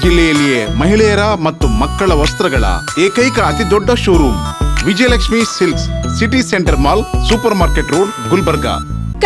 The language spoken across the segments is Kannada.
ಜಿಲ್ಲೆಯಲ್ಲಿಯೇ ಮಹಿಳೆಯರ ಮತ್ತು ಮಕ್ಕಳ ವಸ್ತ್ರಗಳ ಏಕೈಕ ಅತಿ ದೊಡ್ಡ showroom Vijayalakshmi silks, city centre mall, super market road, Gulbarga.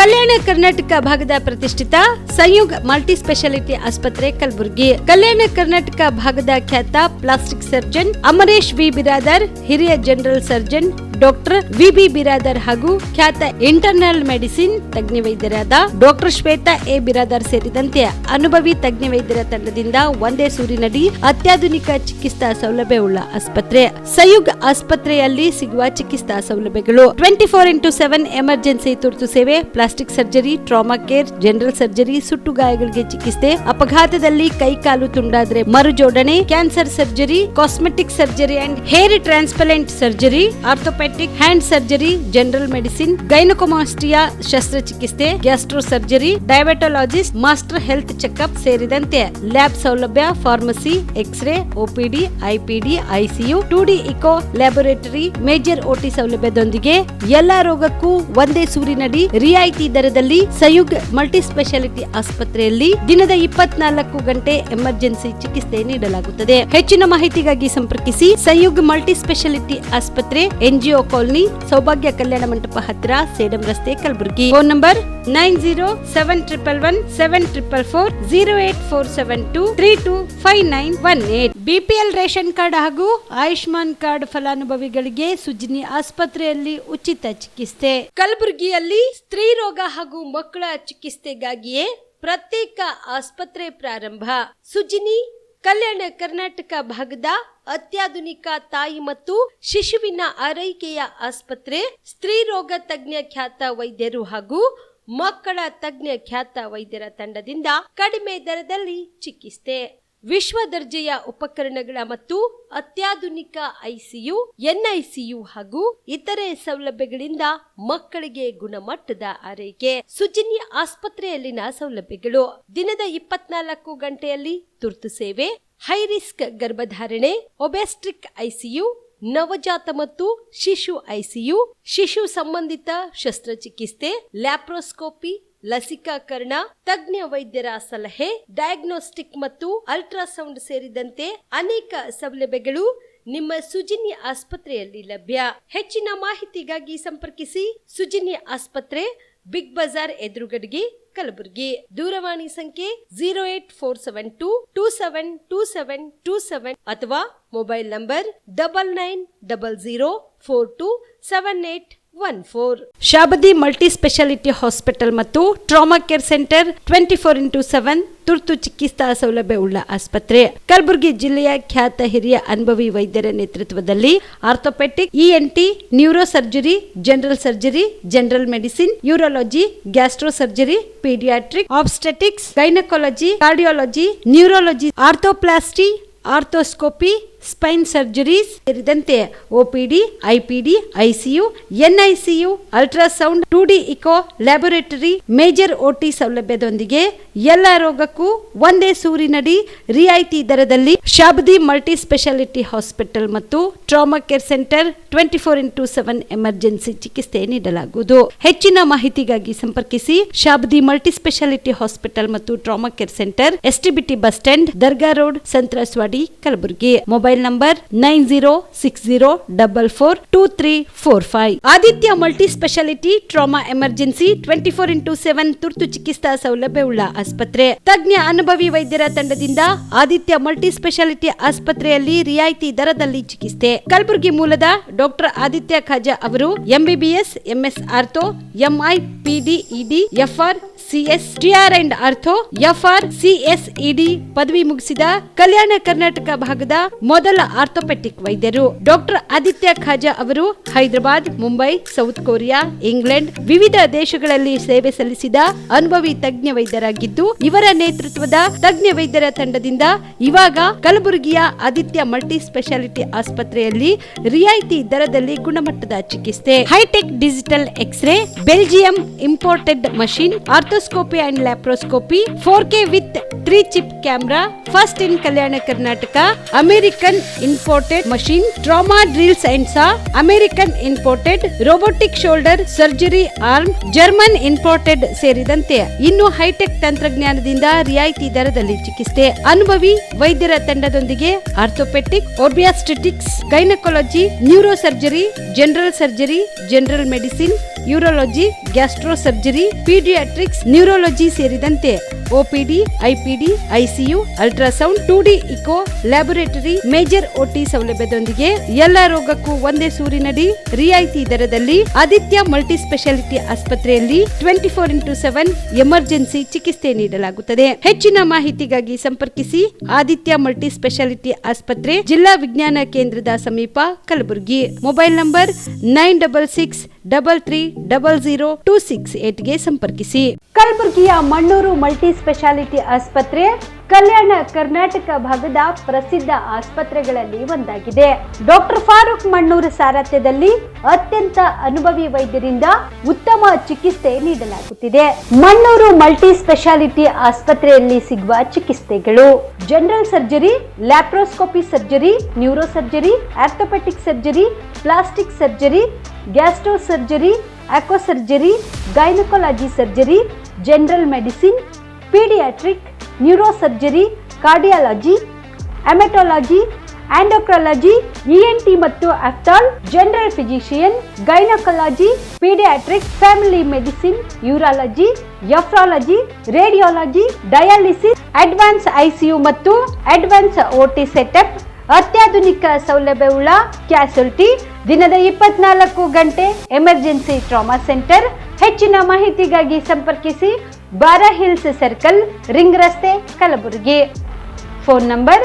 Kalyana Karnataka ಭಾಗದ ಪ್ರತಿಷ್ಠಿತ ಸಂಯುಗ್ ಮಲ್ಟಿ ಸ್ಪೆಷಾಲಿಟಿ ಆಸ್ಪತ್ರೆ ಕಲಬುರಗಿ. ಕಲ್ಯಾಣ ಕರ್ನಾಟಕ ಭಾಗದ ಖ್ಯಾತ plastic surgeon Amaresh V Biradar, ಹಿರಿಯ general surgeon doctor V Biradar ಹಾಗೂ ಖ್ಯಾತ ಇಂಟರ್ನಲ್ ಮೆಡಿಸಿನ್ ತಜ್ಞ ವೈದ್ಯರಾದ ಡಾಕ್ಟರ್ ಶ್ವೇತಾ ಎ ಬಿರಾದರ್ ಸೇರಿದಂತೆ ಅನುಭವಿ ತಜ್ಞ ವೈದ್ಯರ ತಂಡದಿಂದ ಒಂದೇ ಸೂರಿನಡಿ ಅತ್ಯಾಧುನಿಕ ಚಿಕಿತ್ಸಾ ಸೌಲಭ್ಯವುಳ್ಳ ಆಸ್ಪತ್ರೆ. ಸಂಯುಗ್ ಆಸ್ಪತ್ರೆಯಲ್ಲಿ ಸಿಗುವ ಚಿಕಿತ್ಸಾ ಸೌಲಭ್ಯಗಳು 24x7 ಎಮರ್ಜೆನ್ಸಿ ತುರ್ತು ಸೇವೆ, plastic surgery, trauma care, general surgery, ಸುಟ್ಟು ಗಾಯಗಳಿಗೆ ಚಿಕಿತ್ಸೆ, ಅಪಘಾತದಲ್ಲಿ ಕೈ ಕಾಲು ತುಂಡಾದ್ರೆ ಮರು ಜೋಡಣೆ, cancer surgery, cosmetic surgery and hair transplant surgery, orthopaedic hand surgery, general medicine, gynaecomastia ಶಸ್ತ್ರಚಿಕಿತ್ಸೆ, gastro surgery, diabetologist, master health checkup ಸೇರಿದಂತೆ ಲ್ಯಾಬ್ ಸೌಲಭ್ಯ, pharmacy, x-ray, OPD, IPD, ICU, 2D echo laboratory, major OT ಸೌಲಭ್ಯದೊಂದಿಗೆ ಎಲ್ಲಾ ರೋಗಕ್ಕೂ ಒಂದೇ ಸೂರಿನಡಿ ರಿಯಾಯಿತಿ ದರದಲ್ಲಿ ಸಂಯುಗ್ ಮಲ್ಟಿ ಸ್ಪೆಷಾಲಿಟಿ ಆಸ್ಪತ್ರೆಯಲ್ಲಿ ದಿನದ 24 ಗಂಟೆ ಎಮರ್ಜೆನ್ಸಿ ಚಿಕಿತ್ಸೆ ನೀಡಲಾಗುತ್ತದೆ. ಹೆಚ್ಚಿನ ಮಾಹಿತಿಗಾಗಿ ಸಂಪರ್ಕಿಸಿ ಸಂಯುಗ್ ಮಲ್ಟಿ ಸ್ಪೆಷಾಲಿಟಿ ಆಸ್ಪತ್ರೆ, NGO ಕಾಲೋನಿ, ಸೌಭಾಗ್ಯ ಕಲ್ಯಾಣ ಮಂಟಪ ಹತ್ತಿರ, ಸೇಡಂ ರಸ್ತೆ, Kalaburagi. Phone number 9071117444, 08472325918. BPL ration card ಹಾಗೂ ಆಯುಷ್ಮಾನ್ ಕಾರ್ಡ್ ಫಲಾನುಭವಿಗಳಿಗೆ ಸುಜಿನಿ ಆಸ್ಪತ್ರೆಯಲ್ಲಿ ಉಚಿತ ಚಿಕಿತ್ಸೆ. ಕಲಬುರಗಿಯಲ್ಲಿ ಸ್ತ್ರೀ ರೋಗ ಹಾಗೂ ಮಕ್ಕಳ ಚಿಕಿತ್ಸೆಗಾಗಿಯೇ ಪ್ರತ್ಯೇಕ ಆಸ್ಪತ್ರೆ ಪ್ರಾರಂಭ. ಸುಜಿನಿ ಕಲ್ಯಾಣ ಕರ್ನಾಟಕ ಭಾಗದ ಅತ್ಯಾಧುನಿಕ ತಾಯಿ ಮತ್ತು ಶಿಶುವಿನ ಆರೈಕೆಯ ಆಸ್ಪತ್ರೆ. ಸ್ತ್ರೀ ರೋಗ ತಜ್ಞ ಖ್ಯಾತ ವೈದ್ಯರು ಹಾಗೂ ಮಕ್ಕಳ ತಜ್ಞ ಖ್ಯಾತ ವೈದ್ಯರ ತಂಡದಿಂದ ಕಡಿಮೆ ದರದಲ್ಲಿ ಚಿಕಿತ್ಸೆ, ವಿಶ್ವ ದರ್ಜೆಯ ಉಪಕರಣಗಳ ಮತ್ತು ಅತ್ಯಾಧುನಿಕ ICU, NICU ಹಾಗೂ ಇತರೆ ಸೌಲಭ್ಯಗಳಿಂದ ಮಕ್ಕಳಿಗೆ ಗುಣಮಟ್ಟದ ಆರೈಕೆ. ಸುಜಿನಿ ಆಸ್ಪತ್ರೆಯಲ್ಲಿನ ಸೌಲಭ್ಯಗಳು: ದಿನದ 24 ಗಂಟೆಯಲ್ಲಿ ತುರ್ತು ಸೇವೆ, ಹೈ ರಿಸ್ಕ್ ಗರ್ಭಧಾರಣೆ, ಒಬೆಸ್ಟ್ರಿಕ್ ICU, ನವಜಾತ ಮತ್ತು ಶಿಶು ICU, ಶಿಶು ಸಂಬಂಧಿತ ಶಸ್ತ್ರಚಿಕಿತ್ಸೆ, ಲ್ಯಾಪ್ರೋಸ್ಕೋಪಿ, ಲಸಿಕಾಕರಣ, ತಜ್ಞ ವೈದ್ಯರ ಸಲಹೆ, ಡಯಾಗ್ನೋಸ್ಟಿಕ್ ಮತ್ತು ಅಲ್ಟ್ರಾಸೌಂಡ್ ಸೇರಿದಂತೆ ಅನೇಕ ಸೌಲಭ್ಯಗಳು ನಿಮ್ಮ ಸುಜಿನಿ ಆಸ್ಪತ್ರೆಯಲ್ಲಿ ಲಭ್ಯ. ಹೆಚ್ಚಿನ ಮಾಹಿತಿಗಾಗಿ ಸಂಪರ್ಕಿಸಿ ಸುಜಿನಿ ಆಸ್ಪತ್ರೆ, ಬಿಗ್ ಬಜಾರ್ ಎದುರುಗಡೆಗೆ, ಕಲಬುರಗಿ. ದೂರವಾಣಿ ಸಂಖ್ಯೆ 08472272727 ಅಥವಾ mobile number 9900427814. Shabadi multi speciality hospital ಮತ್ತು ಟ್ರಾಮಾ ಕೇರ್ ಸೆಂಟರ್ 24x7 ತುರ್ತು ಚಿಕಿತ್ಸಾ ಸೌಲಭ್ಯವುಳ್ಳ ಆಸ್ಪತ್ರೆ. ಕಲಬುರಗಿ ಜಿಲ್ಲೆಯ ಖ್ಯಾತ ಹಿರಿಯ ಅನುಭವಿ ವೈದ್ಯರ ನೇತೃತ್ವದಲ್ಲಿ orthopaedic, ENT, neuro surgery, general surgery, general medicine, urology, gastro surgery, paediatric, obstetrics, gynaecology, cardiology, neurology, arthroplasty, arthroscopy, spine surgeries ಸೇರಿದಂತೆ OPD, IPD, ICU, NICU, ultrasound, 2D echo laboratory, major OT ಸೌಲಭ್ಯದೊಂದಿಗೆ ಎಲ್ಲಾ ರೋಗಕ್ಕೂ ಒಂದೇ ಸೂರಿನಡಿ ರಿಯಾಯಿತಿ ದರದಲ್ಲಿ ಶಾಬದಿ ಮಲ್ಟಿ ಸ್ಪೆಷಾಲಿಟಿ ಹಾಸ್ಪಿಟಲ್ ಮತ್ತು trauma care centre 24x7 emergency ಚಿಕಿತ್ಸೆ ನೀಡಲಾಗುವುದು. ಹೆಚ್ಚಿನ ಮಾಹಿತಿಗಾಗಿ ಸಂಪರ್ಕಿಸಿ ಶಾಬದಿ ಮಲ್ಟಿ ಸ್ಪೆಷಾಲಿಟಿ ಹಾಸ್ಪಿಟಲ್ ಮತ್ತು trauma care centre, STBT bus stand, Dargah road, ಸಂತ್ರಸ್ವಾಡಿ, Kalaburagi. Mobile number 9060442345. Aditya multi speciality trauma emergency 24x7 ತುರ್ತು ಚಿಕಿತ್ಸಾ ಸೌಲಭ್ಯವುಳ್ಳ ಆಸ್ಪತ್ರೆ. ತಜ್ಞ ಅನುಭವಿ ವೈದ್ಯರ ತಂಡದಿಂದ ಆದಿತ್ಯ ಮಲ್ಟಿ ಸ್ಪೆಷಾಲಿಟಿ ಆಸ್ಪತ್ರೆಯಲ್ಲಿ ರಿಯಾಯಿತಿ ದರದಲ್ಲಿ ಚಿಕಿತ್ಸೆ. ಕಲಬುರಗಿ ಮೂಲದ ಡಾಕ್ಟರ್ ಆದಿತ್ಯ ಖಾಜಾ ಅವರು MBBS, MS ortho, MI, PD, ED, FR, CS, TR and ortho, FR, CS, ED ಪದವಿ ಮುಗಿಸಿದ ಕಲ್ಯಾಣ ಕರ್ನಾಟಕ ಭಾಗದ ಮೊದಲ ಆರ್ಥೋಪೆಡಿಕ್ ವೈದ್ಯರು. ಡಾಕ್ಟರ್ ಆದಿತ್ಯ ಖಾಜಾ ಅವರು Hyderabad, Mumbai, south Korea, England ವಿವಿಧ ದೇಶಗಳಲ್ಲಿ ಸೇವೆ ಸಲ್ಲಿಸಿದ ಅನುಭವಿ ತಜ್ಞ ವೈದ್ಯರಾಗಿದ್ದು, ಇವರ ನೇತೃತ್ವದ ತಜ್ಞ ವೈದ್ಯರ ತಂಡದಿಂದ ಇವಾಗ ಕಲಬುರಗಿಯ ಆದಿತ್ಯ ಮಲ್ಟಿ ಸ್ಪೆಷಾಲಿಟಿ ಆಸ್ಪತ್ರೆಯಲ್ಲಿ ರಿಯಾಯಿತಿ ದರದಲ್ಲಿ ಗುಣಮಟ್ಟದ ಚಿಕಿತ್ಸೆ, hi-tech digital X-ray, Belgium imported machine, ortho endoscopy and laparoscopy, 4K with 3 chip camera, first in Kalyana Karnataka, American imported machine, trauma drills and saw, American imported robotic shoulder surgery arm, German imported ಸೇರಿದಂತೆ ಇನ್ನು ಹೈಟೆಕ್ ತಂತ್ರಜ್ಞಾನದಿಂದ ರಿಯಾಯಿತಿ ದರದಲ್ಲಿ ಚಿಕಿತ್ಸೆ. ಅನುಭವಿ ವೈದ್ಯರ ತಂಡದೊಂದಿಗೆ orthopaedic, obstetrics, gynaecology, neuro surgery, general surgery, general medicine, urology, gastro surgery, paediatrics, neurology ಸೇರಿದಂತೆ OPD, IPD, ICU, ultrasound, 2D echo, laboratory, major OT ಸೌಲಭ್ಯದೊಂದಿಗೆ ಎಲ್ಲಾ ರೋಗಕ್ಕೂ ಒಂದೇ ಸೂರಿನಡಿ ರಿಯಾಯಿತಿ ದರದಲ್ಲಿ ಆದಿತ್ಯ ಮಲ್ಟಿ ಸ್ಪೆಷಾಲಿಟಿ ಆಸ್ಪತ್ರೆಯಲ್ಲಿ 24x7 ಎಮರ್ಜೆನ್ಸಿ ಚಿಕಿತ್ಸೆ ನೀಡಲಾಗುತ್ತದೆ. ಹೆಚ್ಚಿನ ಮಾಹಿತಿಗಾಗಿ ಸಂಪರ್ಕಿಸಿ ಆದಿತ್ಯ ಮಲ್ಟಿ ಸ್ಪೆಷಾಲಿಟಿ ಆಸ್ಪತ್ರೆ, ಜಿಲ್ಲಾ ವಿಜ್ಞಾನ ಕೇಂದ್ರದ ಸಮೀಪ, ಕಲಬುರಗಿ. ಮೊಬೈಲ್ ನಂಬರ್ 9663300268 ಗೆ ಸಂಪರ್ಕಿಸಿ. ಕಲಬುರಗಿಯ ಮಣ್ಣೂರು ಮಲ್ಟಿ ಸ್ಪೆಷಾಲಿಟಿ ಆಸ್ಪತ್ರೆ ಕಲ್ಯಾಣ ಕರ್ನಾಟಕ ಭಾಗದ ಪ್ರಸಿದ್ಧ ಆಸ್ಪತ್ರೆಗಳಲ್ಲಿ ಒಂದಾಗಿದೆ. ಡಾಕ್ಟರ್ ಫಾರೂಕ್ ಮಣ್ಣೂರು ಸಾರಥ್ಯದಲ್ಲಿ ಅತ್ಯಂತ ಅನುಭವಿ ವೈದ್ಯರಿಂದ ಉತ್ತಮ ಚಿಕಿತ್ಸೆ ನೀಡಲಾಗುತ್ತಿದೆ. ಮಣ್ಣೂರು ಮಲ್ಟಿ ಸ್ಪೆಷಾಲಿಟಿ ಆಸ್ಪತ್ರೆಯಲ್ಲಿ ಸಿಗುವ ಚಿಕಿತ್ಸೆಗಳು: general surgery, laparoscopy surgery, neuro surgery, orthopaedic surgery, plastic surgery, gastro surgery, onco surgery, gynaecology surgery, general medicine, paediatric, neuro surgery, cardiology, haematology, endocrinology, ENT ಮತ್ತು ophthal, general physician, gynaecology, paediatric, family medicine, urology, nephrology, radiology, dialysis, advance ICU ಮತ್ತು ಅಡ್ವಾನ್ಸ್ OT ಸೆಟಪ್, ಅತ್ಯಾಧುನಿಕ ಸೌಲಭ್ಯವುಳ್ಳ ಕ್ಯಾಸುಲಿಟಿ, ದಿನದ 24 ಗಂಟೆ ಎಮರ್ಜೆನ್ಸಿ ಟ್ರಾಮಾ ಸೆಂಟರ್. ಹೆಚ್ಚಿನ ಮಾಹಿತಿಗಾಗಿ ಸಂಪರ್ಕಿಸಿ ಬಾರಾ ಹಿಲ್ಸ್ ಸರ್ಕಲ್, ರಿಂಗ್ ರಸ್ತೆ, Kalaburagi. Phone number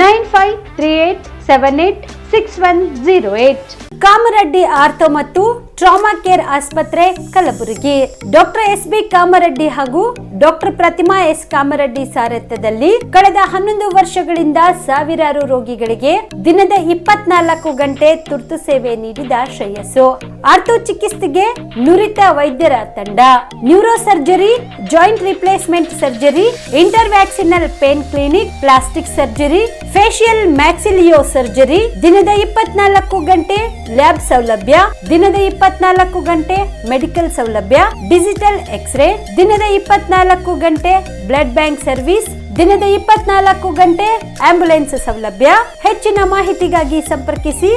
9538786108. Kamareddy ortho ಮತ್ತು ಟ್ರಾಮಾ ಕೇರ್ ಆಸ್ಪತ್ರೆ, ಕಲಬುರಗಿ. ಡಾಕ್ಟರ್ SB ಕಾಮರೆಡ್ಡಿ ಹಾಗೂ ಡಾಕ್ಟರ್ ಪ್ರತಿಮಾ S ಕಾಮರೆಡ್ಡಿ ಸಾರಥ್ಯದಲ್ಲಿ ಕಳೆದ 11 ವರ್ಷಗಳಿಂದ ಸಾವಿರಾರು ರೋಗಿಗಳಿಗೆ ದಿನದ 24 ಗಂಟೆ ತುರ್ತು ಸೇವೆ ನೀಡಿದ ಶ್ರೇಯಸ್ಸು. ಆರ್ಥೋ ಚಿಕಿತ್ಸೆಗೆ ನುರಿತ ವೈದ್ಯರ ತಂಡ, neuro surgery, joint replacement surgery, interventional pain clinic, plastic surgery, facial maxillo surgery, ದಿನದ 24 ಗಂಟೆ ಲ್ಯಾಬ್ ಸೌಲಭ್ಯ, ದಿನದ 24 ಗಂಟೆ ಮೆಡಿಕಲ್ ಸೌಲಭ್ಯ, ಡಿಜಿಟಲ್ ಎಕ್ಸ್ರೇ, ದಿನದ 24 ಗಂಟೆ ಬ್ಲಡ್ ಬ್ಯಾಂಕ್ ಸರ್ವಿಸ್, ದಿನದ 24 ಗಂಟೆ ಆಂಬ್ಯುಲೆನ್ಸ್ ಸೌಲಭ್ಯ. ಹೆಚ್ಚಿನ ಮಾಹಿತಿಗಾಗಿ ಸಂಪರ್ಕಿಸಿ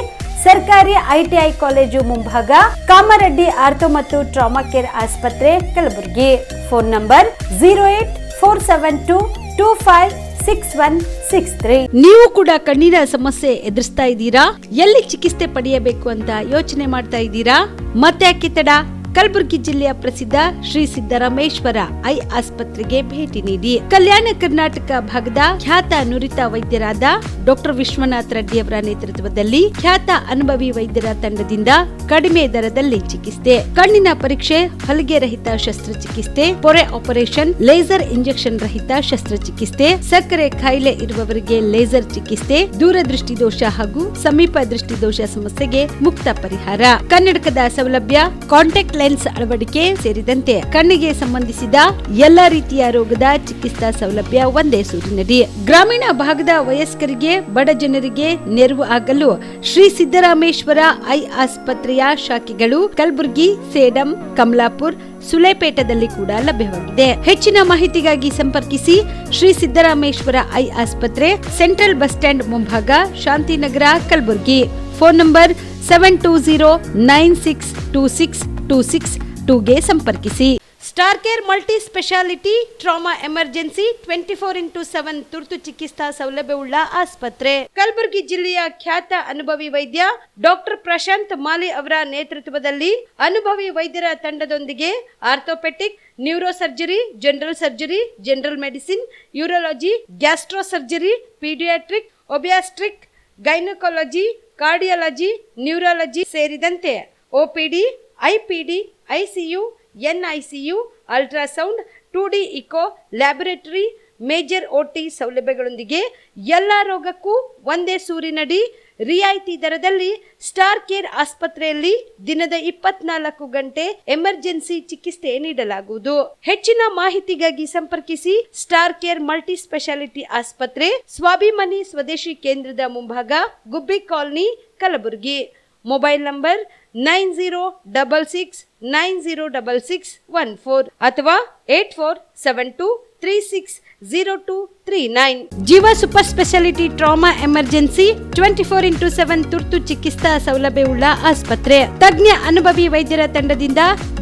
ಸರ್ಕಾರಿ ITI ಕಾಲೇಜು ಮುಂಭಾಗ, ಕಾಮರೆಡ್ಡಿ ಆರ್ಥೋ ಮತ್ತು ಟ್ರಾಮಾ ಕೇರ್ ಆಸ್ಪತ್ರೆ, ಕಲಬುರಗಿ. Phone number 08472256163. ನೀವು ಕೂಡ ಕಣ್ಣಿನ ಸಮಸ್ಯೆ ಎದುರಿಸ್ತಾ ಇದ್ದೀರಾ? ಎಲ್ಲಿ ಚಿಕಿತ್ಸೆ ಪಡೆಯಬೇಕು ಅಂತ ಯೋಚನೆ ಮಾಡ್ತಾ ಇದ್ದೀರಾ? ಮತ್ತೆ ಯಾಕೆ ತಡ? ಕಲಬುರಗಿ ಜಿಲ್ಲೆಯ ಪ್ರಸಿದ್ಧ ಶ್ರೀ ಸಿದ್ದರಾಮೇಶ್ವರ ಐ ಆಸ್ಪತ್ರೆಗೆ ಭೇಟಿ ನೀಡಿ ಕಲ್ಯಾಣ ಕರ್ನಾಟಕ ಭಾಗದ ಖ್ಯಾತ ನುರಿತ ವೈದ್ಯರಾದ ಡಾಕ್ಟರ್ ವಿಶ್ವನಾಥ್ ರೆಡ್ಡಿ ಅವರ ನೇತೃತ್ವದಲ್ಲಿ ಖ್ಯಾತ ಅನುಭವಿ ವೈದ್ಯರ ತಂಡದಿಂದ ಕಡಿಮೆ ದರದಲ್ಲಿ ಚಿಕಿತ್ಸೆ, ಕಣ್ಣಿನ ಪರೀಕ್ಷೆ, ಹೊಲಿಗೆ ರಹಿತ ಶಸ್ತ್ರಚಿಕಿತ್ಸೆ, ಪೊರೆ ಆಪರೇಷನ್, ಲೇಸರ್ ಇಂಜೆಕ್ಷನ್ ರಹಿತ ಶಸ್ತ್ರಚಿಕಿತ್ಸೆ, ಸಕ್ಕರೆ ಕಾಯಿಲೆ ಇರುವವರಿಗೆ ಲೇಸರ್ ಚಿಕಿತ್ಸೆ, ದೂರದೃಷ್ಟಿ ದೋಷ ಹಾಗೂ ಸಮೀಪ ದೃಷ್ಟಿ ದೋಷ ಸಮಸ್ಯೆಗೆ ಮುಕ್ತ ಪರಿಹಾರ, ಕನ್ನಡಕದ ಸೌಲಭ್ಯ, ಕಾಂಟ್ಯಾಕ್ಟ್ ಲೆನ್ಸ್ ಅಳವಡಿಕೆ ಸೇರಿದಂತೆ ಕಣ್ಣಿಗೆ ಸಂಬಂಧಿಸಿದ ಎಲ್ಲಾ ರೀತಿಯ ರೋಗದ ಚಿಕಿತ್ಸಾ ಸೌಲಭ್ಯ ಒಂದೇ ಸೂರಿನಡಿ. ಗ್ರಾಮೀಣ ಭಾಗದ ವಯಸ್ಕರಿಗೆ, ಬಡ ಜನರಿಗೆ ನೆರವು ಆಗಲು ಶ್ರೀ ಸಿದ್ದರಾಮೇಶ್ವರ ಐ ಆಸ್ಪತ್ರೆಯ ಶಾಖೆಗಳು ಕಲಬುರಗಿ, ಸೇಡಂ, ಕಮಲಾಪುರ್, ಸುಲೇಪೇಟದಲ್ಲಿ ಕೂಡ ಲಭ್ಯವಾಗಿದೆ. ಹೆಚ್ಚಿನ ಮಾಹಿತಿಗಾಗಿ ಸಂಪರ್ಕಿಸಿ ಶ್ರೀ ಸಿದ್ದರಾಮೇಶ್ವರ ಐ ಆಸ್ಪತ್ರೆ, ಸೆಂಟ್ರಲ್ ಬಸ್ ಸ್ಟ್ಯಾಂಡ್ ಮುಂಭಾಗ, ಶಾಂತಿನಗರ, ಕಲಬುರಗಿ. ಫೋನ್ ನಂಬರ್ 7209626262 ಗೆ ಸಂಪರ್ಕಿಸಿ. Star care multi speciality trauma emergency 24x7 ತುರ್ತು ಚಿಕಿತ್ಸಾ ಸೌಲಭ್ಯವುಳ್ಳ ಆಸ್ಪತ್ರೆ. ಕಲಬುರಗಿ ಜಿಲ್ಲೆಯ ಖ್ಯಾತ ಅನುಭವಿ ವೈದ್ಯ ಡಾಕ್ಟರ್ ಪ್ರಶಾಂತ್ ಮಾಲಿ ಅವರ ನೇತೃತ್ವದಲ್ಲಿ ಅನುಭವಿ ವೈದ್ಯರ ತಂಡದೊಂದಿಗೆ orthopaedic, neuro surgery, general surgery, general medicine, urology, gastro surgery, paediatric, obstetric, gynaecology, cardiology, neurology ಸೇರಿದಂತೆ OPD, IPD, ICU, NICU, ultrasound, 2D echo, laboratory, major OT ಸೌಲಭ್ಯಗಳೊಂದಿಗೆ ಎಲ್ಲಾ ರೋಗಕ್ಕೂ ಒಂದೇ ಸೂರಿನಡಿ ರಿಯಾಯಿತಿ ದರದಲ್ಲಿ ಸ್ಟಾರ್ ಕೇರ್ ಆಸ್ಪತ್ರೆಯಲ್ಲಿ ದಿನದ 24 ಗಂಟೆ ಎಮರ್ಜೆನ್ಸಿ ಚಿಕಿತ್ಸೆ ನೀಡಲಾಗುವುದು. ಹೆಚ್ಚಿನ ಮಾಹಿತಿಗಾಗಿ ಸಂಪರ್ಕಿಸಿ ಸ್ಟಾರ್ ಕೇರ್ ಮಲ್ಟಿ ಸ್ಪೆಷಾಲಿಟಿ ಆಸ್ಪತ್ರೆ, ಸ್ವಾಭಿಮಾನಿ ಸ್ವದೇಶಿ ಕೇಂದ್ರದ ಮುಂಭಾಗ, ಗುಬ್ಬಿ ಕಾಲನಿ, ಕಲಬುರಗಿ. ಮೊಬೈಲ್ ನಂಬರ್ 9066906614 ಅಥವಾ 8472360239. ಜೀವ super speciality trauma emergency 24x7 ತುರ್ತು ಚಿಕಿತ್ಸಾ ಸೌಲಭ್ಯವುಳ್ಳ ಆಸ್ಪತ್ರೆ. ತಜ್ಞ ಅನುಭವಿ ವೈದ್ಯರ ತಂಡದಿಂದ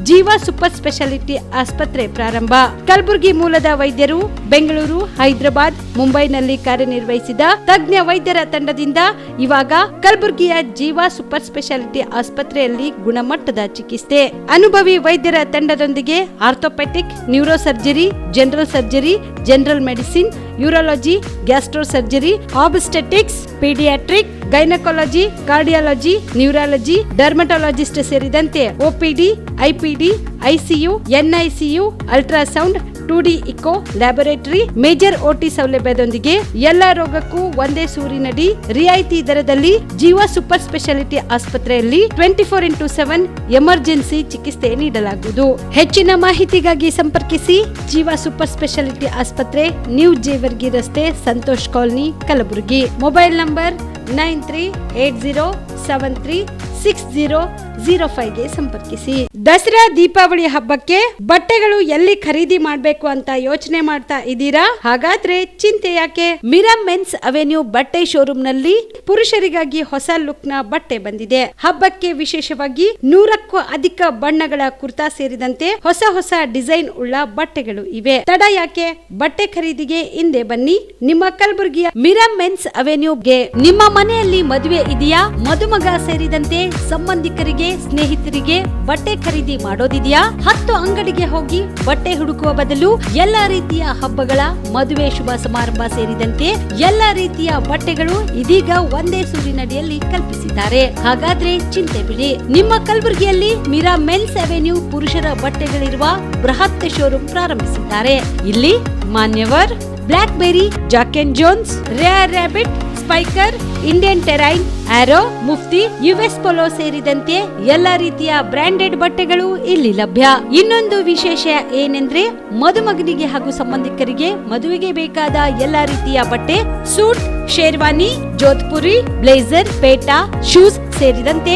ಜೀವ ಸೂಪರ್ ಸ್ಪೆಷಾಲಿಟಿ ಆಸ್ಪತ್ರೆ ಪ್ರಾರಂಭ. ಕಲಬುರಗಿ ಮೂಲದ ವೈದ್ಯರು ಬೆಂಗಳೂರು, ಹೈದರಾಬಾದ್, ಮುಂಬೈನಲ್ಲಿ ಕಾರ್ಯನಿರ್ವಹಿಸಿದ ತಜ್ಞ ವೈದ್ಯರ ತಂಡದಿಂದ ಇವಾಗ ಕಲಬುರಗಿಯ ಜೀವ ಸೂಪರ್ ಸ್ಪೆಷಾಲಿಟಿ ಆಸ್ಪತ್ರೆಯಲ್ಲಿ ಗುಣಮಟ್ಟದ ಚಿಕಿತ್ಸೆ. ಅನುಭವಿ ವೈದ್ಯರ ತಂಡದೊಂದಿಗೆ orthopaedic, neuro surgery, general surgery, general medicine, urology, gastro surgery, obstetrics, paediatric, gynaecology, cardiology, neurology, dermatologist ಸೇರಿದಂತೆ OPD, IPD, ICU, NICU, ultrasound, 2D echo, laboratory, major OT ಸೌಲಭ್ಯದೊಂದಿಗೆ ಎಲ್ಲಾ ರೋಗಕ್ಕೂ ಒಂದೇ ಸೂರಿನಡಿ ರಿಯಾಯಿತಿ ದರದಲ್ಲಿ ಜೀವ ಸೂಪರ್ ಸ್ಪೆಷಾಲಿಟಿ ಆಸ್ಪತ್ರೆಯಲ್ಲಿ 24x7 ಎಮರ್ಜೆನ್ಸಿ ಚಿಕಿತ್ಸೆ ನೀಡಲಾಗುವುದು. ಹೆಚ್ಚಿನ ಮಾಹಿತಿಗಾಗಿ ಸಂಪರ್ಕಿಸಿ ಜೀವ ಸೂಪರ್ ಸ್ಪೆಷಾಲಿಟಿ ಆಸ್ಪತ್ರೆ, ನ್ಯೂ ಜೇವರ್ಗಿ ರಸ್ತೆ, Santosh colony, Kalaburagi. Mobile number 9380736005ಗೆ ಸಂಪರ್ಕಿಸಿ. ದಸರಾ ದೀಪಾವಳಿ ಹಬ್ಬಕ್ಕೆ ಬಟ್ಟೆಗಳು ಎಲ್ಲಿ ಖರೀದಿ ಮಾಡಬೇಕು ಅಂತ ಯೋಚನೆ ಮಾಡ್ತಾ ಇದ್ದೀರಾ? ಹಾಗಾದ್ರೆ ಚಿಂತೆ ಯಾಕೆ? ಮಿರಾ ಮೆನ್ಸ್ ಅವೆನ್ಯೂ ಬಟ್ಟೆ ಶೋರೂಮ್ ನಲ್ಲಿ ಪುರುಷರಿಗಾಗಿ ಹೊಸ ಲುಕ್ ನ ಬಟ್ಟೆ ಬಂದಿದೆ. ಹಬ್ಬಕ್ಕೆ ವಿಶೇಷವಾಗಿ 100ಕ್ಕೂ ಅಧಿಕ ಬಣ್ಣಗಳ ಕುರ್ತಾ ಸೇರಿದಂತೆ ಹೊಸ ಹೊಸ ಡಿಸೈನ್ ಉಳ್ಳ ಬಟ್ಟೆಗಳು ಇವೆ. ತಡ ಯಾಕೆ? ಬಟ್ಟೆ ಖರೀದಿಗೆ ಹಿಂದೆ ಬನ್ನಿ ನಿಮ್ಮ ಕಲಬುರಗಿಯ ಮಿರಾ ಮೆನ್ಸ್ ಅವೆನ್ಯೂಗೆ. ನಿಮ್ಮ ಮನೆಯಲ್ಲಿ ಮದುವೆ ಇದೆಯಾ? ಮದುಮಗ ಸೇರಿದಂತೆ ಸಂಬಂಧಿಕರಿಗೆ, ಸ್ನೇಹಿತರಿಗೆ ಬಟ್ಟೆ ಖರೀದಿ ಮಾಡೋದಿದೆಯಾ? 10 ಅಂಗಡಿಗೆ ಹೋಗಿ ಬಟ್ಟೆ ಹುಡುಕುವ ಬದಲು ಎಲ್ಲಾ ರೀತಿಯ ಹಬ್ಬಗಳ, ಮದುವೆ, ಶುಭ ಸಮಾರಂಭ ಸೇರಿದಂತೆ ಎಲ್ಲಾ ರೀತಿಯ ಬಟ್ಟೆಗಳು ಇದೀಗ ಒಂದೇ ಸೂರಿನಡಿಯಲ್ಲಿ ಕಲ್ಪಿಸಿದ್ದಾರೆ. ಹಾಗಾದ್ರೆ ಚಿಂತೆ ಬಿಡಿ. ನಿಮ್ಮ ಕಲಬುರಗಿಯಲ್ಲಿ ಮಿರಾ ಮೆನ್ಸ್ ಅವೆನ್ಯೂ ಪುರುಷರ ಬಟ್ಟೆಗಳಿರುವ ಬೃಹತ್ ಶೋರೂಮ್ ಪ್ರಾರಂಭಿಸಿದ್ದಾರೆ. ಇಲ್ಲಿ Manyavar, Blackberry, Jack and Jones, Rare Rabbit, Spykar, Indian Terrain, Arrow, Mufti, US Polo ಸೇರಿದಂತೆ ಎಲ್ಲಾ ರೀತಿಯ ಬ್ರಾಂಡೆಡ್ ಬಟ್ಟೆಗಳು ಇಲ್ಲಿ ಲಭ್ಯ. ಇನ್ನೊಂದು ವಿಶೇಷ ಏನೆಂದ್ರೆ ಮದುಮಗನಿಗೆ ಹಾಗೂ ಸಂಬಂಧಿಕರಿಗೆ ಮದುವೆಗೆ ಬೇಕಾದ ಎಲ್ಲಾ ರೀತಿಯ ಬಟ್ಟೆ, ಸೂಟ್, ಶೇರ್ವಾನಿ, ಜೋಧ್ಪುರಿ, ಬ್ಲೇಸರ್, ಪೇಟಾ, ಶೂಸ್ ಸೇರಿದಂತೆ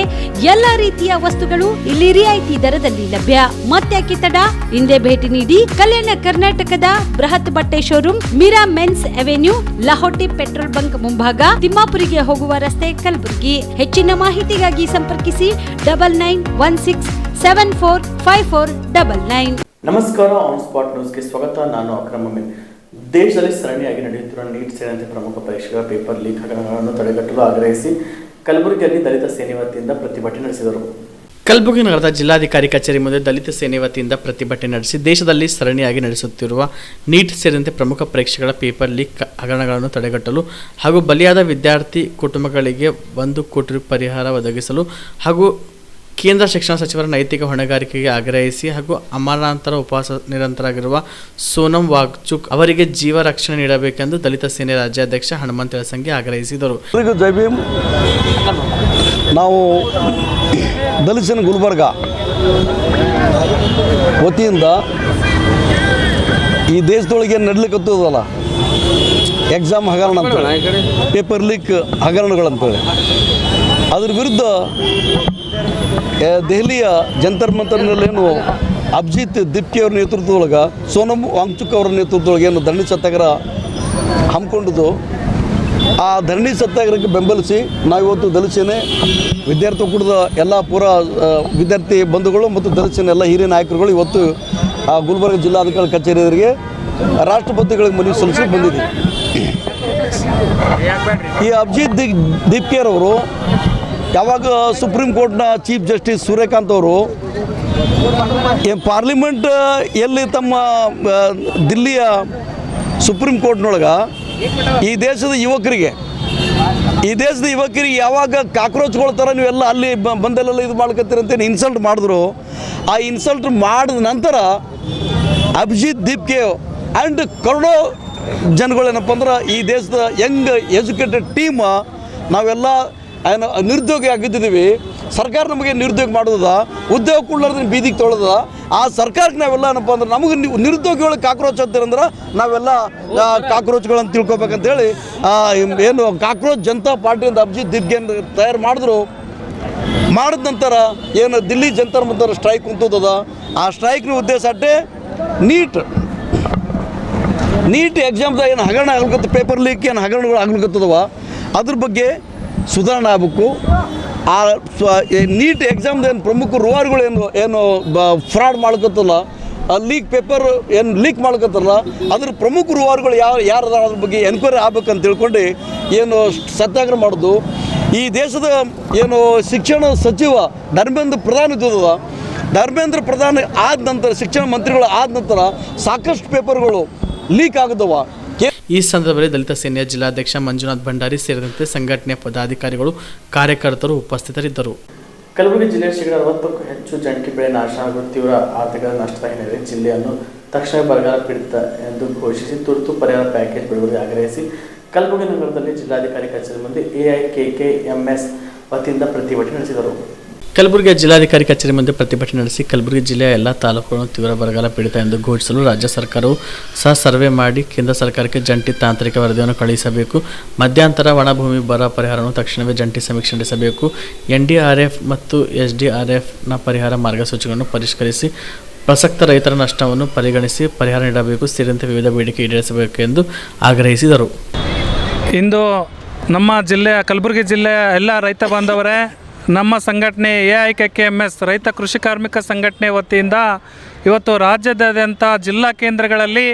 ಎಲ್ಲಾ ರೀತಿಯ ವಸ್ತುಗಳು ಇಲ್ಲಿ ರಿಯಾಯಿತಿ ದರದಲ್ಲಿ ಲಭ್ಯ. ಮತ್ತ್ಯಾಕೆ ತಡ? ಹಿಂದೆ ಭೇಟಿ ನೀಡಿ ಕಲ್ಯಾಣ ಕರ್ನಾಟಕದ ಬೃಹತ್ ಬಟ್ಟೆ showroom Mira men's avenue, Lahoti petrol bunk ಮುಂಭಾಗ, ತಿಮ್ಮಾಪುರಿಗೆ ಹೋಗುವ ರಸ್ತೆ, ಕಲಬುರಗಿ. ಹೆಚ್ಚಿನ ಮಾಹಿತಿಗಾಗಿ ಸಂಪರ್ಕಿಸಿ 9916745499. ನಮಸ್ಕಾರ, ಆನ್ ಸ್ಪಾಟ್ ನ್ಯೂಸ್ಗೆ ಸ್ವಾಗತ. ನಾನು ಅಕ್ರಮ್ ಅಮೀನ್. ದೇಶದಲ್ಲಿ ಸರಣಿಯಾಗಿ ನಡೆಯುತ್ತಿರುವ ನೀಟ್ ಸೇರಿದಂತೆ ಪ್ರಮುಖ ಪರೀಕ್ಷೆಗಳ ಪೇಪರ್ ಲೀಕ್ ಹಗರಣಗಳನ್ನು ತಡೆಗಟ್ಟಲು ಆಗ್ರಹಿಸಿ ಕಲಬುರಗಿಯಲ್ಲಿ ದಲಿತ ಸೇನೆ ವತಿಯಿಂದ ಪ್ರತಿಭಟನೆ ನಡೆಸಿದರು. ಕಲಬುರಗಿ ನಗರದ ಜಿಲ್ಲಾಧಿಕಾರಿ ಕಚೇರಿ ಮುಂದೆ ದಲಿತ ಸೇನೆ ವತಿಯಿಂದ ಪ್ರತಿಭಟನೆ ನಡೆಸಿ ದೇಶದಲ್ಲಿ ಸರಣಿಯಾಗಿ ನಡೆಸುತ್ತಿರುವ ನೀಟ್ ಸೇರಿದಂತೆ ಪ್ರಮುಖ ಪರೀಕ್ಷೆಗಳ ಪೇಪರ್ ಲೀಕ್ ಹಗರಣಗಳನ್ನು ತಡೆಗಟ್ಟಲು ಹಾಗೂ ಬಲಿಯಾದ ವಿದ್ಯಾರ್ಥಿ ಕುಟುಂಬಗಳಿಗೆ 1 ಕೋಟಿ ರು ಪರಿಹಾರ ಒದಗಿಸಲು ಹಾಗೂ ಕೇಂದ್ರ ಶಿಕ್ಷಣ ಸಚಿವರ ನೈತಿಕ ಹೊಣೆಗಾರಿಕೆಗೆ ಆಗ್ರಹಿಸಿ ಹಾಗೂ ಅಮರಣಾಂತರ ಉಪವಾಸ ನಿರಂತರಾಗಿರುವ ಸೋನಂ ವಾಂಗ್ಚುಕ್ ಅವರಿಗೆ ಜೀವ ರಕ್ಷಣೆ ನೀಡಬೇಕೆಂದು ದಲಿತ ಸೇನೆ ರಾಜ್ಯಾಧ್ಯಕ್ಷ ಹನುಮಂತ ಯಳಸಂಗಿ ಆಗ್ರಹಿಸಿದರು. ಜೈ ಭೀಮ್. ನಾವು ದಲಿತ ಸೇನೆ ಗುಲ್ಬರ್ಗ ವತಿಯಿಂದ ಈ ದೇಶದೊಳಗೆ ನಡಲಿಕ್ಕತ್ತದಲ್ಲ ಎಕ್ಸಾಮ್ ಹಗರಣ ಅಂತೇಳಿ, ಪೇಪರ್ ಲೀಕ್ ಹಗರಣಗಳಂತೇಳಿ, ಅದ್ರ ವಿರುದ್ಧ ದೆಹಲಿಯ ಜಂತರ್ ಮಂತರ್ನಲ್ಲೇನು ಅಭಿಜಿತ್ ದಿಪ್ಕಿ ಅವ್ರ ನೇತೃತ್ವದೊಳಗೆ, ಸೋನಂ ವಾಂಗ್ಚುಕ್ ಅವರ ನೇತೃತ್ವದೊಳಗೆ ಏನು ಧರಣಿ ಸತ್ಯಾಗ್ರಹ ಹಮ್ಮಿಕೊಂಡಿದ್ದು, ಆ ಧರಣಿ ಸತ್ಯಾಗ್ರಹಕ್ಕೆ ಬೆಂಬಲಿಸಿ ನಾವಿವತ್ತು ದಲಿತ ಸೇನೆ ವಿದ್ಯಾರ್ಥಿ ಒಕ್ಕೂಟದ ಎಲ್ಲ ಪೂರ ವಿದ್ಯಾರ್ಥಿ ಬಂಧುಗಳು ಮತ್ತು ದಲಿತ ಸೇನೆ ಎಲ್ಲ ಹಿರಿಯ ನಾಯಕರುಗಳು ಇವತ್ತು ಆ ಗುಲ್ಬರ್ಗ ಜಿಲ್ಲಾಧಿಕಾರಿ ಕಚೇರಿ ಎದುರಿಗೆ ರಾಷ್ಟ್ರಪತಿಗಳಿಗೆ ಮನವಿ ಸಲ್ಲಿಸಿ ಬಂದಿದ್ದೀವಿ. ಈ ಅಭಿಜಿತ್ ದೀಪ್ಕೇರವರು ಯಾವಾಗ ಸುಪ್ರೀಂ ಕೋರ್ಟ್ನ ಚೀಫ್ ಜಸ್ಟಿಸ್ ಸೂರ್ಯಕಾಂತ್ ಅವರು ಪಾರ್ಲಿಮೆಂಟ್ ಎಲ್ಲಿ ತಮ್ಮ ದಿಲ್ಲಿಯ ಸುಪ್ರೀಂ ಕೋರ್ಟ್ನೊಳಗೆ ಈ ದೇಶದ ಯುವಕರಿಗೆ ಯಾವಾಗ ಕಾಕ್ರೋಚ್ಗಳ ಥರ ನೀವೆಲ್ಲ ಅಲ್ಲಿ ಬಂದಲ್ಲೆಲ್ಲ ಇದು ಮಾಡ್ಕೊತೀರಂತೇನು ಇನ್ಸಲ್ಟ್ ಮಾಡಿದ್ರು, ಆ ಇನ್ಸಲ್ಟ್ ಮಾಡಿದ ನಂತರ ಅಭಿಜಿತ್ ದೀಪ್ಕೆ ಆ್ಯಂಡ್ ಕರೋಡೋ ಜನಗಳೇನಪ್ಪ ಅಂದ್ರೆ ಈ ದೇಶದ ಯಂಗ್ ಎಜುಕೇಟೆಡ್ ಟೀಮ್ ನಾವೆಲ್ಲ ಏನು ನಿರುದ್ಯೋಗಿ ಆಗಿದ್ದೀವಿ. ಸರ್ಕಾರ ನಮಗೆ ನಿರುದ್ಯೋಗ ಮಾಡೋದ, ಉದ್ಯೋಗ ಕೊಡ್ಲಾರ್ದ ಬೀದಿಗೆ ತೊಳೆದ. ಆ ಸರ್ಕಾರಕ್ಕೆ ನಾವೆಲ್ಲ ಏನಪ್ಪ ಅಂದ್ರೆ ನಮಗೆ ನಿರುದ್ಯೋಗಿಗಳು ಕಾಕ್ರೋಚ್ ಅಂತೀರಂದ್ರೆ ನಾವೆಲ್ಲ ಕಾಕ್ರೋಚ್ಗಳಂತ ತಿಳ್ಕೊಬೇಕಂತೇಳಿ ಏನು ಕಾಕ್ರೋಚ್ ಜನತಾ ಪಾರ್ಟಿಯಿಂದ ಅಭಿಜಿತ್ ದಿಗ್ಗೇನ್ ತಯಾರು ಮಾಡಿದ್ರು. ಮಾಡಿದ ನಂತರ ಏನು ದಿಲ್ಲಿ ಜಂತರ್ ಮಂತರ್ ಸ್ಟ್ರೈಕ್ ಕುಂತದ. ಆ ಸ್ಟ್ರೈಕ್ನ ಉದ್ದೇಶ ಅಷ್ಟೇ ನೀಟ್ ಎಕ್ಸಾಮ್ದಾಗ ಏನು ಹಗರಣ ಆಗ್ಲಿಕತ್ತ, ಪೇಪರ್ ಲೀಕ್ ಏನು ಹಗರಣಗಳು ಆಗ್ಲಿಕತ್ತದವ ಅದ್ರ ಬಗ್ಗೆ ಸುಧಾರಣೆ ಆಗಬೇಕು. ಆ ನೀಟ್ ಎಕ್ಸಾಮ್ದು ಏನು ಪ್ರಮುಖ ರೂವಾರಿಗಳು ಏನು ಫ್ರಾಡ್ ಮಾಡ್ಕತ್ತಲ್ಲ, ಲೀಕ್ ಪೇಪರ್ ಏನು ಲೀಕ್ ಮಾಡ್ಕತ್ತಲ್ಲ, ಅದ್ರ ಪ್ರಮುಖ ರೂವಾರಿಗಳು ಯಾರದ ಅದ್ರ ಬಗ್ಗೆ ಎನ್ಕ್ವೈರಿ ಆಗ್ಬೇಕಂತ ತಿಳ್ಕೊಂಡು ಏನು ಸತ್ಯಾಗ್ರಹ ಮಾಡೋದು. ಈ ದೇಶದ ಏನು ಶಿಕ್ಷಣ ಸಚಿವ ಧರ್ಮೇಂದ್ರ ಪ್ರಧಾನ್ ಇದ್ದದ, ಧರ್ಮೇಂದ್ರ ಪ್ರಧಾನ್ ಆದ ನಂತರ ಶಿಕ್ಷಣ ಮಂತ್ರಿಗಳು ಆದ ನಂತರ ಸಾಕಷ್ಟು ಪೇಪರ್ಗಳು ಲೀಕ್ ಆಗಿದ್ದವ. ಈ ಸಂದರ್ಭದಲ್ಲಿ ದಲಿತ ಸೇನೆಯ ಜಿಲ್ಲಾಧ್ಯಕ್ಷ ಮಂಜುನಾಥ್ ಭಂಡಾರಿ ಸೇರಿದಂತೆ ಸಂಘಟನೆಯ ಪದಾಧಿಕಾರಿಗಳು, ಕಾರ್ಯಕರ್ತರು ಉಪಸ್ಥಿತರಿದ್ದರು. ಕಲಬುರಗಿ ಜಿಲ್ಲೆಯ ಶೇಕಡ 60ಕ್ಕೂ ಹೆಚ್ಚು ಜಂಟಿ ಬೆಳೆ ನಾಶ ಹಾಗೂ ತೀವ್ರ ಆರ್ಥಿಕ ನಷ್ಟದ ಹಿನ್ನೆಲೆ ಜಿಲ್ಲೆಯನ್ನು ತಕ್ಷಣ ಬರಗಾಲ ಪೀಡಿತ ಎಂದು ಘೋಷಿಸಿ ತುರ್ತು ಪರಿಹಾರ ಪ್ಯಾಕೇಜ್ ಬಿಡುಗಡೆ ಆಗ್ರಹಿಸಿ ಕಲಬುರಗಿ ನಗರದಲ್ಲಿ ಜಿಲ್ಲಾಧಿಕಾರಿ ಕಚೇರಿ ಮುಂದೆ AIKKMS ವತಿಯಿಂದ ಪ್ರತಿಭಟನೆ ನಡೆಸಿದರು. ಕಲಬುರಗಿಯ ಜಿಲ್ಲಾಧಿಕಾರಿ ಕಚೇರಿ ಮುಂದೆ ಪ್ರತಿಭಟನೆ ನಡೆಸಿ ಕಲಬುರಗಿ ಜಿಲ್ಲೆಯ ಎಲ್ಲ ತಾಲೂಕುಗಳನ್ನು ತೀವ್ರ ಬರಗಾಲ ಪೀಡಿತ ಎಂದು ಘೋಷಿಸಲು ರಾಜ್ಯ ಸರ್ಕಾರವು ಸರ್ವೆ ಮಾಡಿ ಕೇಂದ್ರ ಸರ್ಕಾರಕ್ಕೆ ಜಂಟಿ ತಾಂತ್ರಿಕ ವರದಿಯನ್ನು ಕಳುಹಿಸಬೇಕು. ಮಧ್ಯಂತರ ಒಣಭೂಮಿ ಬರ ಪರಿಹಾರವನ್ನು ತಕ್ಷಣವೇ ಜಂಟಿ ಸಮೀಕ್ಷೆ ನಡೆಸಬೇಕು. NDRF ಮತ್ತು SDRFನ ಪರಿಹಾರ ಮಾರ್ಗಸೂಚಿಗಳನ್ನು ಪರಿಷ್ಕರಿಸಿ ಪ್ರಸಕ್ತ ರೈತರ ನಷ್ಟವನ್ನು ಪರಿಗಣಿಸಿ ಪರಿಹಾರ ನೀಡಬೇಕು ಸೇರಿದಂತೆ ವಿವಿಧ ಬೇಡಿಕೆ ಈಡೇರಿಸಬೇಕು ಎಂದು ಆಗ್ರಹಿಸಿದರು. ಇಂದು ನಮ್ಮ ಜಿಲ್ಲೆಯ ಕಲಬುರಗಿ ಜಿಲ್ಲೆಯ ಎಲ್ಲ ರೈತ ಬಾಂಧವರೇ, ನಮ್ಮ ಸಂಘಟನೆ AIKKMS ರೈತ ಕೃಷಿ ಕಾರ್ಮಿಕ ಸಂಘಟನೆ ವತಿಯಿಂದ ಇವತ್ತು ರಾಜ್ಯದಾದ್ಯಂತ ಜಿಲ್ಲಾ ಕೇಂದ್ರಗಳಲ್ಲಿ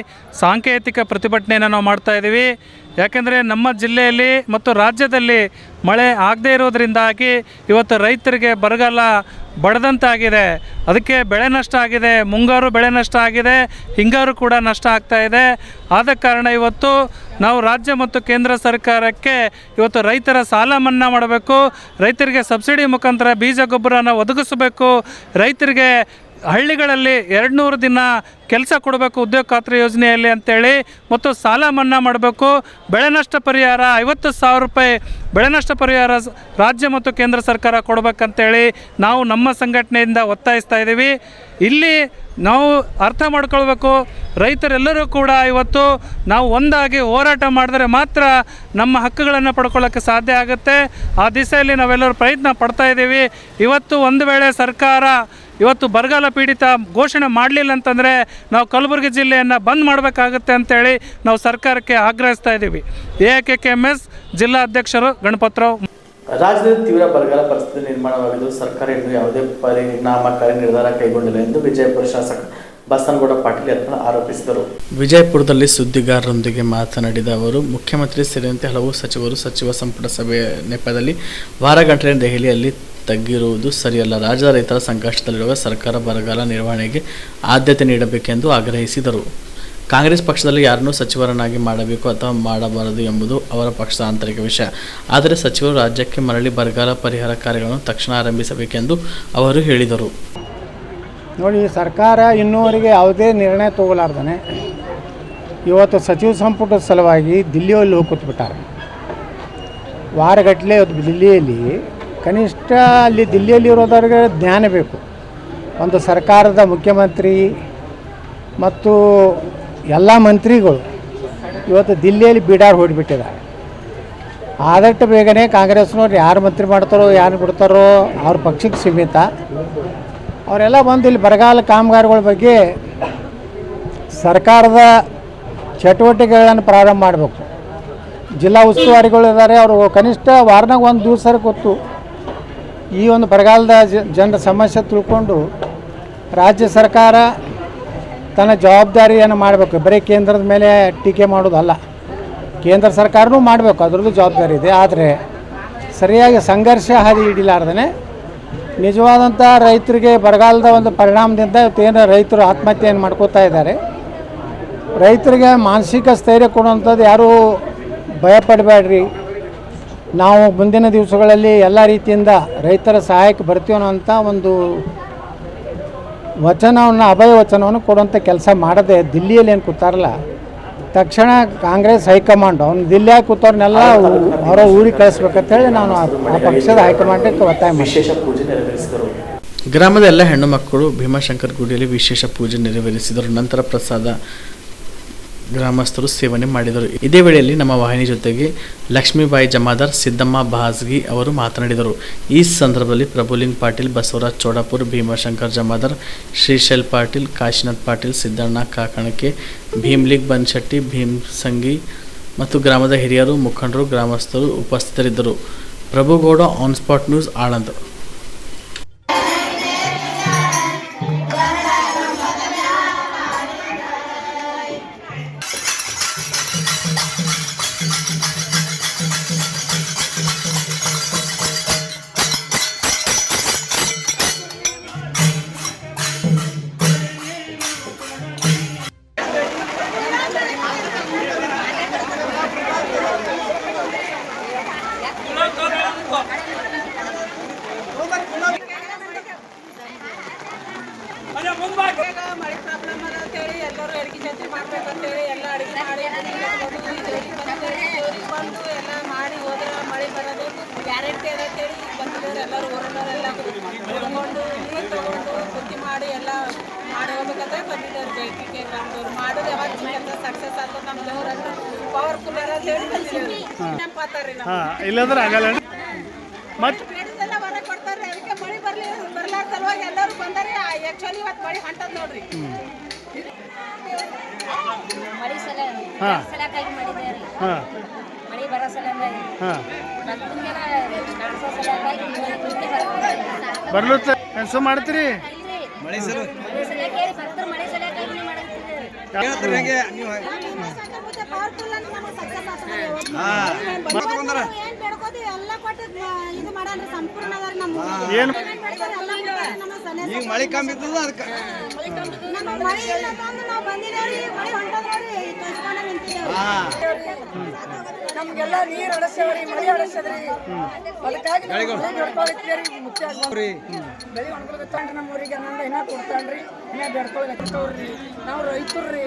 ಸಾಂಕೇತಿಕ ಪ್ರತಿಭಟನೆಯನ್ನು ನಾವು ಮಾಡ್ತಾಯಿದ್ದೀವಿ. ಯಾಕೆಂದರೆ ನಮ್ಮ ಜಿಲ್ಲೆಯಲ್ಲಿ ಮತ್ತು ರಾಜ್ಯದಲ್ಲಿ ಮಳೆ ಆಗದೇ ಇರೋದರಿಂದಾಗಿ ಇವತ್ತು ರೈತರಿಗೆ ಬರಗಾಲ ಬಡದಂತಾಗಿದೆ. ಅದಕ್ಕೆ ಬೆಳೆ ನಷ್ಟ ಆಗಿದೆ, ಮುಂಗಾರು ಬೆಳೆ ನಷ್ಟ ಆಗಿದೆ, ಹಿಂಗಾರು ಕೂಡ ನಷ್ಟ ಆಗ್ತಾ ಇದೆ. ಆದ ಕಾರಣ ಇವತ್ತು ನಾವು ರಾಜ್ಯ ಮತ್ತು ಕೇಂದ್ರ ಸರ್ಕಾರಕ್ಕೆ ಇವತ್ತು ರೈತರ ಸಾಲ ಮನ್ನಾ ಮಾಡಬೇಕು, ರೈತರಿಗೆ ಸಬ್ಸಿಡಿ ಮುಖಾಂತರ ಬೀಜ ಗೊಬ್ಬರನ ಒದಗಿಸಬೇಕು, ರೈತರಿಗೆ ಹಳ್ಳಿಗಳಲ್ಲಿ 200 ದಿನ ಕೆಲಸ ಕೊಡಬೇಕು ಉದ್ಯೋಗ ಖಾತ್ರಿ ಯೋಜನೆಯಲ್ಲಿ ಅಂತೇಳಿ, ಮತ್ತು ಸಾಲ ಮನ್ನಾ ಮಾಡಬೇಕು. ಬೆಳೆ ನಷ್ಟ ಪರಿಹಾರ 50,000 ರೂಪಾಯಿ ಬೆಳೆ ನಷ್ಟ ಪರಿಹಾರ ರಾಜ್ಯ ಮತ್ತು ಕೇಂದ್ರ ಸರ್ಕಾರ ಕೊಡಬೇಕಂತೇಳಿ ನಾವು ನಮ್ಮ ಸಂಘಟನೆಯಿಂದ ಒತ್ತಾಯಿಸ್ತಾ ಇದ್ದೀವಿ. ಇಲ್ಲಿ ನಾವು ಅರ್ಥ ಮಾಡ್ಕೊಳ್ಬೇಕು, ರೈತರೆಲ್ಲರೂ ಕೂಡ ಇವತ್ತು ನಾವು ಒಂದಾಗಿ ಹೋರಾಟ ಮಾಡಿದ್ರೆ ಮಾತ್ರ ನಮ್ಮ ಹಕ್ಕುಗಳನ್ನು ಪಡ್ಕೊಳ್ಳೋಕ್ಕೆ ಸಾಧ್ಯ ಆಗುತ್ತೆ. ಆ ದಿಸೆಯಲ್ಲಿ ನಾವೆಲ್ಲರೂ ಪ್ರಯತ್ನ ಪಡ್ತಾ ಇದ್ದೀವಿ. ಇವತ್ತು ಒಂದು ವೇಳೆ ಸರ್ಕಾರ ಇವತ್ತು ಬರಗಾಲ ಪೀಡಿತ ಘೋಷಣೆ ಮಾಡಲಿಲ್ಲ ಅಂತಂದರೆ ನಾವು ಕಲಬುರಗಿ ಜಿಲ್ಲೆಯನ್ನು ಬಂದ್ ಮಾಡಬೇಕಾಗುತ್ತೆ ಅಂತೇಳಿ ನಾವು ಸರ್ಕಾರಕ್ಕೆ ಆಗ್ರಹಿಸ್ತಾ ಇದ್ದೀವಿ. AIKKMS ಜಿಲ್ಲಾ ಅಧ್ಯಕ್ಷರು ಗಣಪತರಾವ್. ರಾಜ್ಯದಲ್ಲಿ ತೀವ್ರ ಬರಗಾಲ ಪರಿಸ್ಥಿತಿ ನಿರ್ಮಾಣವಾಗಿದ್ದು ಸರ್ಕಾರ ಇನ್ನೂ ಯಾವುದೇ ಪರಿಣಾಮಕಾರಿ ನಿರ್ಧಾರ ಕೈಗೊಂಡಿಲ್ಲ ಎಂದು ವಿಜಯಪುರ ಶಾಸಕ ಬಸನಗೌಡ ಪಾಟೀಲ್ ಯತ್ನಾಳ್ ಆರೋಪಿಸಿದರು. ವಿಜಯಪುರದಲ್ಲಿ ಸುದ್ದಿಗಾರರೊಂದಿಗೆ ಮಾತನಾಡಿದ ಅವರು, ಮುಖ್ಯಮಂತ್ರಿ ಸೇರಿದಂತೆ ಹಲವು ಸಚಿವರು ಸಚಿವ ಸಂಪುಟ ಸಭೆಯ ನೆಪದಲ್ಲಿ ವಾರಗಟ್ಟಲೆ ದೆಹಲಿಯಲ್ಲಿ ತಗ್ಗಿರುವುದು ಸರಿಯಲ್ಲ. ರಾಜ್ಯದ ರೈತರ ಸಂಕಷ್ಟದಲ್ಲಿರುವ ಸರ್ಕಾರ ಬರಗಾಲ ನಿರ್ವಹಣೆಗೆ ಆದ್ಯತೆ ನೀಡಬೇಕೆಂದು ಆಗ್ರಹಿಸಿದರು. ಕಾಂಗ್ರೆಸ್ ಪಕ್ಷದಲ್ಲಿ ಯಾರನ್ನೂ ಸಚಿವರನ್ನಾಗಿ ಮಾಡಬೇಕು ಅಥವಾ ಮಾಡಬಾರದು ಎಂಬುದು ಅವರ ಪಕ್ಷದ ಆಂತರಿಕ ವಿಷಯ. ಆದರೆ ಸಚಿವರು ರಾಜ್ಯಕ್ಕೆ ಮರಳಿ ಬರಗಾಲ ಪರಿಹಾರ ಕಾರ್ಯಗಳನ್ನು ತಕ್ಷಣ ಆರಂಭಿಸಬೇಕೆಂದು ಅವರು ಹೇಳಿದರು. ನೋಡಿ, ಸರ್ಕಾರ ಇನ್ನೂವರೆಗೆ ಯಾವುದೇ ನಿರ್ಣಯ ತಗೊಳ್ಳಾರ್ದಾನೆ ಇವತ್ತು ಸಚಿವ ಸಂಪುಟದ ಸಲುವಾಗಿ ದಿಲ್ಲಿಯಲ್ಲಿ ಹೋಗಿ ಕೂತ್ಬಿಟ್ಟಾರೆ. ವಾರಗಟ್ಟಲೆ ದಿಲ್ಲಿಯಲ್ಲಿ ಕನಿಷ್ಠ ಅಲ್ಲಿ ದಿಲ್ಲಿಯಲ್ಲಿ ಇರೋದವ್ರಿಗೆ ಜ್ಞಾನ ಬೇಕು. ಒಂದು ಸರ್ಕಾರದ ಮುಖ್ಯಮಂತ್ರಿ ಮತ್ತು ಎಲ್ಲ ಮಂತ್ರಿಗಳು ಇವತ್ತು ದಿಲ್ಲಿಯಲ್ಲಿ ಬೀಡಾರ್ ಹೊಡಿಬಿಟ್ಟಿದ್ದಾರೆ. ಆದಷ್ಟು ಬೇಗನೆ ಕಾಂಗ್ರೆಸ್ನವ್ರು ಯಾರು ಮಂತ್ರಿ ಮಾಡ್ತಾರೋ ಯಾರು ಬಿಡ್ತಾರೋ ಅವ್ರ ಪಕ್ಷಕ್ಕೆ ಸೀಮಿತ. ಅವರೆಲ್ಲ ಬಂದು ಇಲ್ಲಿ ಬರಗಾಲ ಕಾಮಗಾರಿಗಳ ಬಗ್ಗೆ ಸರ್ಕಾರದ ಚಟುವಟಿಕೆಗಳನ್ನು ಪ್ರಾರಂಭ ಮಾಡಬೇಕು. ಜಿಲ್ಲಾ ಉಸ್ತುವಾರಿಗಳು ಇದ್ದಾರೆ, ಅವರು ಕನಿಷ್ಠ ವಾರನಾಗ ಒಂದು ದಿವಸ ಗೊತ್ತು ಈ ಒಂದು ಬರಗಾಲದ ಜನರ ಸಮಸ್ಯೆ ತಿಳ್ಕೊಂಡು ರಾಜ್ಯ ಸರ್ಕಾರ ತನ್ನ ಜವಾಬ್ದಾರಿಯನ್ನು ಮಾಡಬೇಕು. ಬರೀ ಕೇಂದ್ರದ ಮೇಲೆ ಟೀಕೆ ಮಾಡೋದಲ್ಲ, ಕೇಂದ್ರ ಸರ್ಕಾರನೂ ಮಾಡಬೇಕು, ಅದರದ್ದು ಜವಾಬ್ದಾರಿ ಇದೆ. ಆದರೆ ಸರಿಯಾಗಿ ಸಂಘರ್ಷ ಹಾದಿ ಹಿಡಿಲಾರ್ದೇ ನಿಜವಾದಂಥ ರೈತರಿಗೆ ಬರಗಾಲದ ಒಂದು ಪರಿಣಾಮದಿಂದ ಇವತ್ತೇನು ರೈತರು ಆತ್ಮಹತ್ಯೆಯನ್ನು ಮಾಡ್ಕೋತಾ ಇದ್ದಾರೆ. ರೈತರಿಗೆ ಮಾನಸಿಕ ಸ್ಥೈರ್ಯ ಕೊಡುವಂಥದ್ದು ಯಾರೂ ಭಯಪಡಬೇಡ್ರಿ, ನಾವು ಮುಂದಿನ ದಿವಸಗಳಲ್ಲಿ ಎಲ್ಲ ರೀತಿಯಿಂದ ರೈತರ ಸಹಾಯಕ್ಕೆ ಬರ್ತೀವಿ ಅನ್ನೋಂಥ ಒಂದು ವಚನವನ್ನು, ಅಭಯ ವಚನವನ್ನು ಕೊಡುವಂಥ ಕೆಲಸ ಮಾಡದೆ ದಿಲ್ಲಿಯಲ್ಲಿ ಏನು ಕೂತಾರಲ್ಲ ತಕ್ಷಣ ಕಾಂಗ್ರೆಸ್ ಹೈಕಮಾಂಡ್ ಅವ್ನು ದಿಲ್ಲಿಯಾಗಿ ಕೂತವ್ರನ್ನೆಲ್ಲ ಅವರ ಊರಿಗೆ ಕಳಿಸ್ಬೇಕಂತೇಳಿ ನಾನು ಆ ಪಕ್ಷದ ಹೈಕಮಾಂಡಕ್ಕೆ ಒತ್ತಾಯ ಮಾಡಿ ವಿಶೇಷ ಪೂಜೆ ನೆರವೇರಿಸಿದರು. ಗ್ರಾಮದ ಎಲ್ಲ ಹೆಣ್ಣು ಮಕ್ಕಳು ಭೀಮಾಶಂಕರ ಗುಡಿಯಲ್ಲಿ ವಿಶೇಷ ಪೂಜೆ ನೆರವೇರಿಸಿದರು. ನಂತರ ಪ್ರಸಾದ ಗ್ರಾಮಸ್ಥರು ಸೇವನೆ ಮಾಡಿದರು. ಇದೇ ವೇಳೆಯಲ್ಲಿ ನಮ್ಮ ವಾಹಿನಿ ಜೊತೆಗೆ ಲಕ್ಷ್ಮೀಬಾಯಿ ಜಮಾದಾರ್, ಸಿದ್ದಮ್ಮ ಬಾಸ್ಗಿ ಅವರು ಮಾತನಾಡಿದರು. ಈ ಸಂದರ್ಭದಲ್ಲಿ ಪ್ರಭುಲಿಂಗ್ ಪಾಟೀಲ್, ಬಸವರಾಜ್ ಚೋಡಾಪುರ್, ಭೀಮಾಶಂಕರ್ ಜಮಾದಾರ್, ಶ್ರೀಶೈಲ್ ಪಾಟೀಲ್, ಕಾಶಿನಾಥ್ ಪಾಟೀಲ್, ಸಿದ್ದಣ್ಣ ಕಾಕಣಕೆ, ಭೀಮ್ಲಿಂಗ್ ಬನ್ಶೆಟ್ಟಿ, ಭೀಮ್ಸಂಗಿ ಮತ್ತು ಗ್ರಾಮದ ಹಿರಿಯರು, ಮುಖಂಡರು, ಗ್ರಾಮಸ್ಥರು ಉಪಸ್ಥಿತರಿದ್ದರು. Prabhugouda, on spot news, Aland. ಮಳೆ ಪ್ರಾಬ್ಲಮ್ ಅದ ಅಂತೇಳಿ ಎಲ್ಲರೂ ಅಡಿಗೆ ಜಾತ್ರೆ ಮಾಡ್ಬೇಕಂತೇಳಿ ಎಲ್ಲ ಅಡಿಗೆ ಮಾಡಿ ಜೋರಿಗೆ ಬಂದು ಎಲ್ಲ ಮಾಡಿ ಹೋದ್ರೆ ಮಳೆ ಬರೋದು ಗ್ಯಾರಂಟಿ ಅದ ಅಂತೇಳಿ ಈಗ ಬಂದಿದ್ದಾರೆ. ಎಲ್ಲರೂ ಊರನ್ನವರೆಲ್ಲ ಕುಡ್ಕೊಂಡು ನೀರು ತಗೊಂಡು ಬುದ್ಧಿ ಮಾಡಿ ಎಲ್ಲ ಮಾಡಿ ಹೋಗ್ಬೇಕಂತ ಬಂದಿದ್ದಾರೆ. ಜೈಟಿಗೆ ಗ್ರಾಮದವ್ರು ಮಾಡೋದು ಯಾವಾಗ ಸಕ್ಸಸ್ ಆಗ್ತದೆ. ನಮ್ಮ ದೇವ್ರನ್ನ ಪವರ್ಫುಲ್ ಅದ ಅಂತ ಹೇಳಿ ಬಂದಿದ್ದೀವಿ. ನೆನಪಾತಾರ್ರಿ ನಾವು ಇಲ್ಲಾಂದ್ರೆ ಆಗಲ್ಲ ಮತ್ತೆ ಬೇಡದೆಲ್ಲ ಹೊರ ಕೊಡ್ತಾರೆ. ಅದಕ್ಕೆ ಮಳೆ ಬರ್ಲಾರ ಸಲುವಾಗಿ ಎಲ್ಲರೂ ಬಂದಾರೆ. ಆ್ಯಕ್ಚುಲಿ ಇವತ್ತು ಮಳೆ ಹೊಂಟದ ನೋಡ್ರಿ. ಮಳಿ ಸಲಕಾಗಿ ಮಾಡಿದ್ದಾರೆ. ಮಳಿ ಬರೋ ಸಲಂದಾಗಿ ಬರ್ಲುತ್ತ ಕೆಲಸ ಮಾಡ್ತೀರಿ ಮಳಿ ಸಲಕಾಗಿ ಏನು ಈಗ ಮಳೆ ಕಮ್ಮಿ ಇದ್ದದ ಅದಕ್ಕೆ ನಮ್ಗೆಲ್ಲ ನೀರು ಅಳಸ್ಯಾವ್ರಿ, ಮಳೆ ಅಳಸ್ಯದ್ರಿ. ಅದಕ್ಕಾಗಿ ಮುಖ್ಯ ಬೆಳೆ ಒಣಗಲ್ಗತ್ತಾನ್ರಿ. ನಮ್ಮ ಊರಿಗೆ ಆನಂದ ಇನ್ನ ಕೊಡ್ತಾನ್ರಿ. ಇನ್ನ ಬೆಡ್ಕೊಳಕತ್ತವ್ರಿ. ನಾವು ರೈತರ್ರಿ.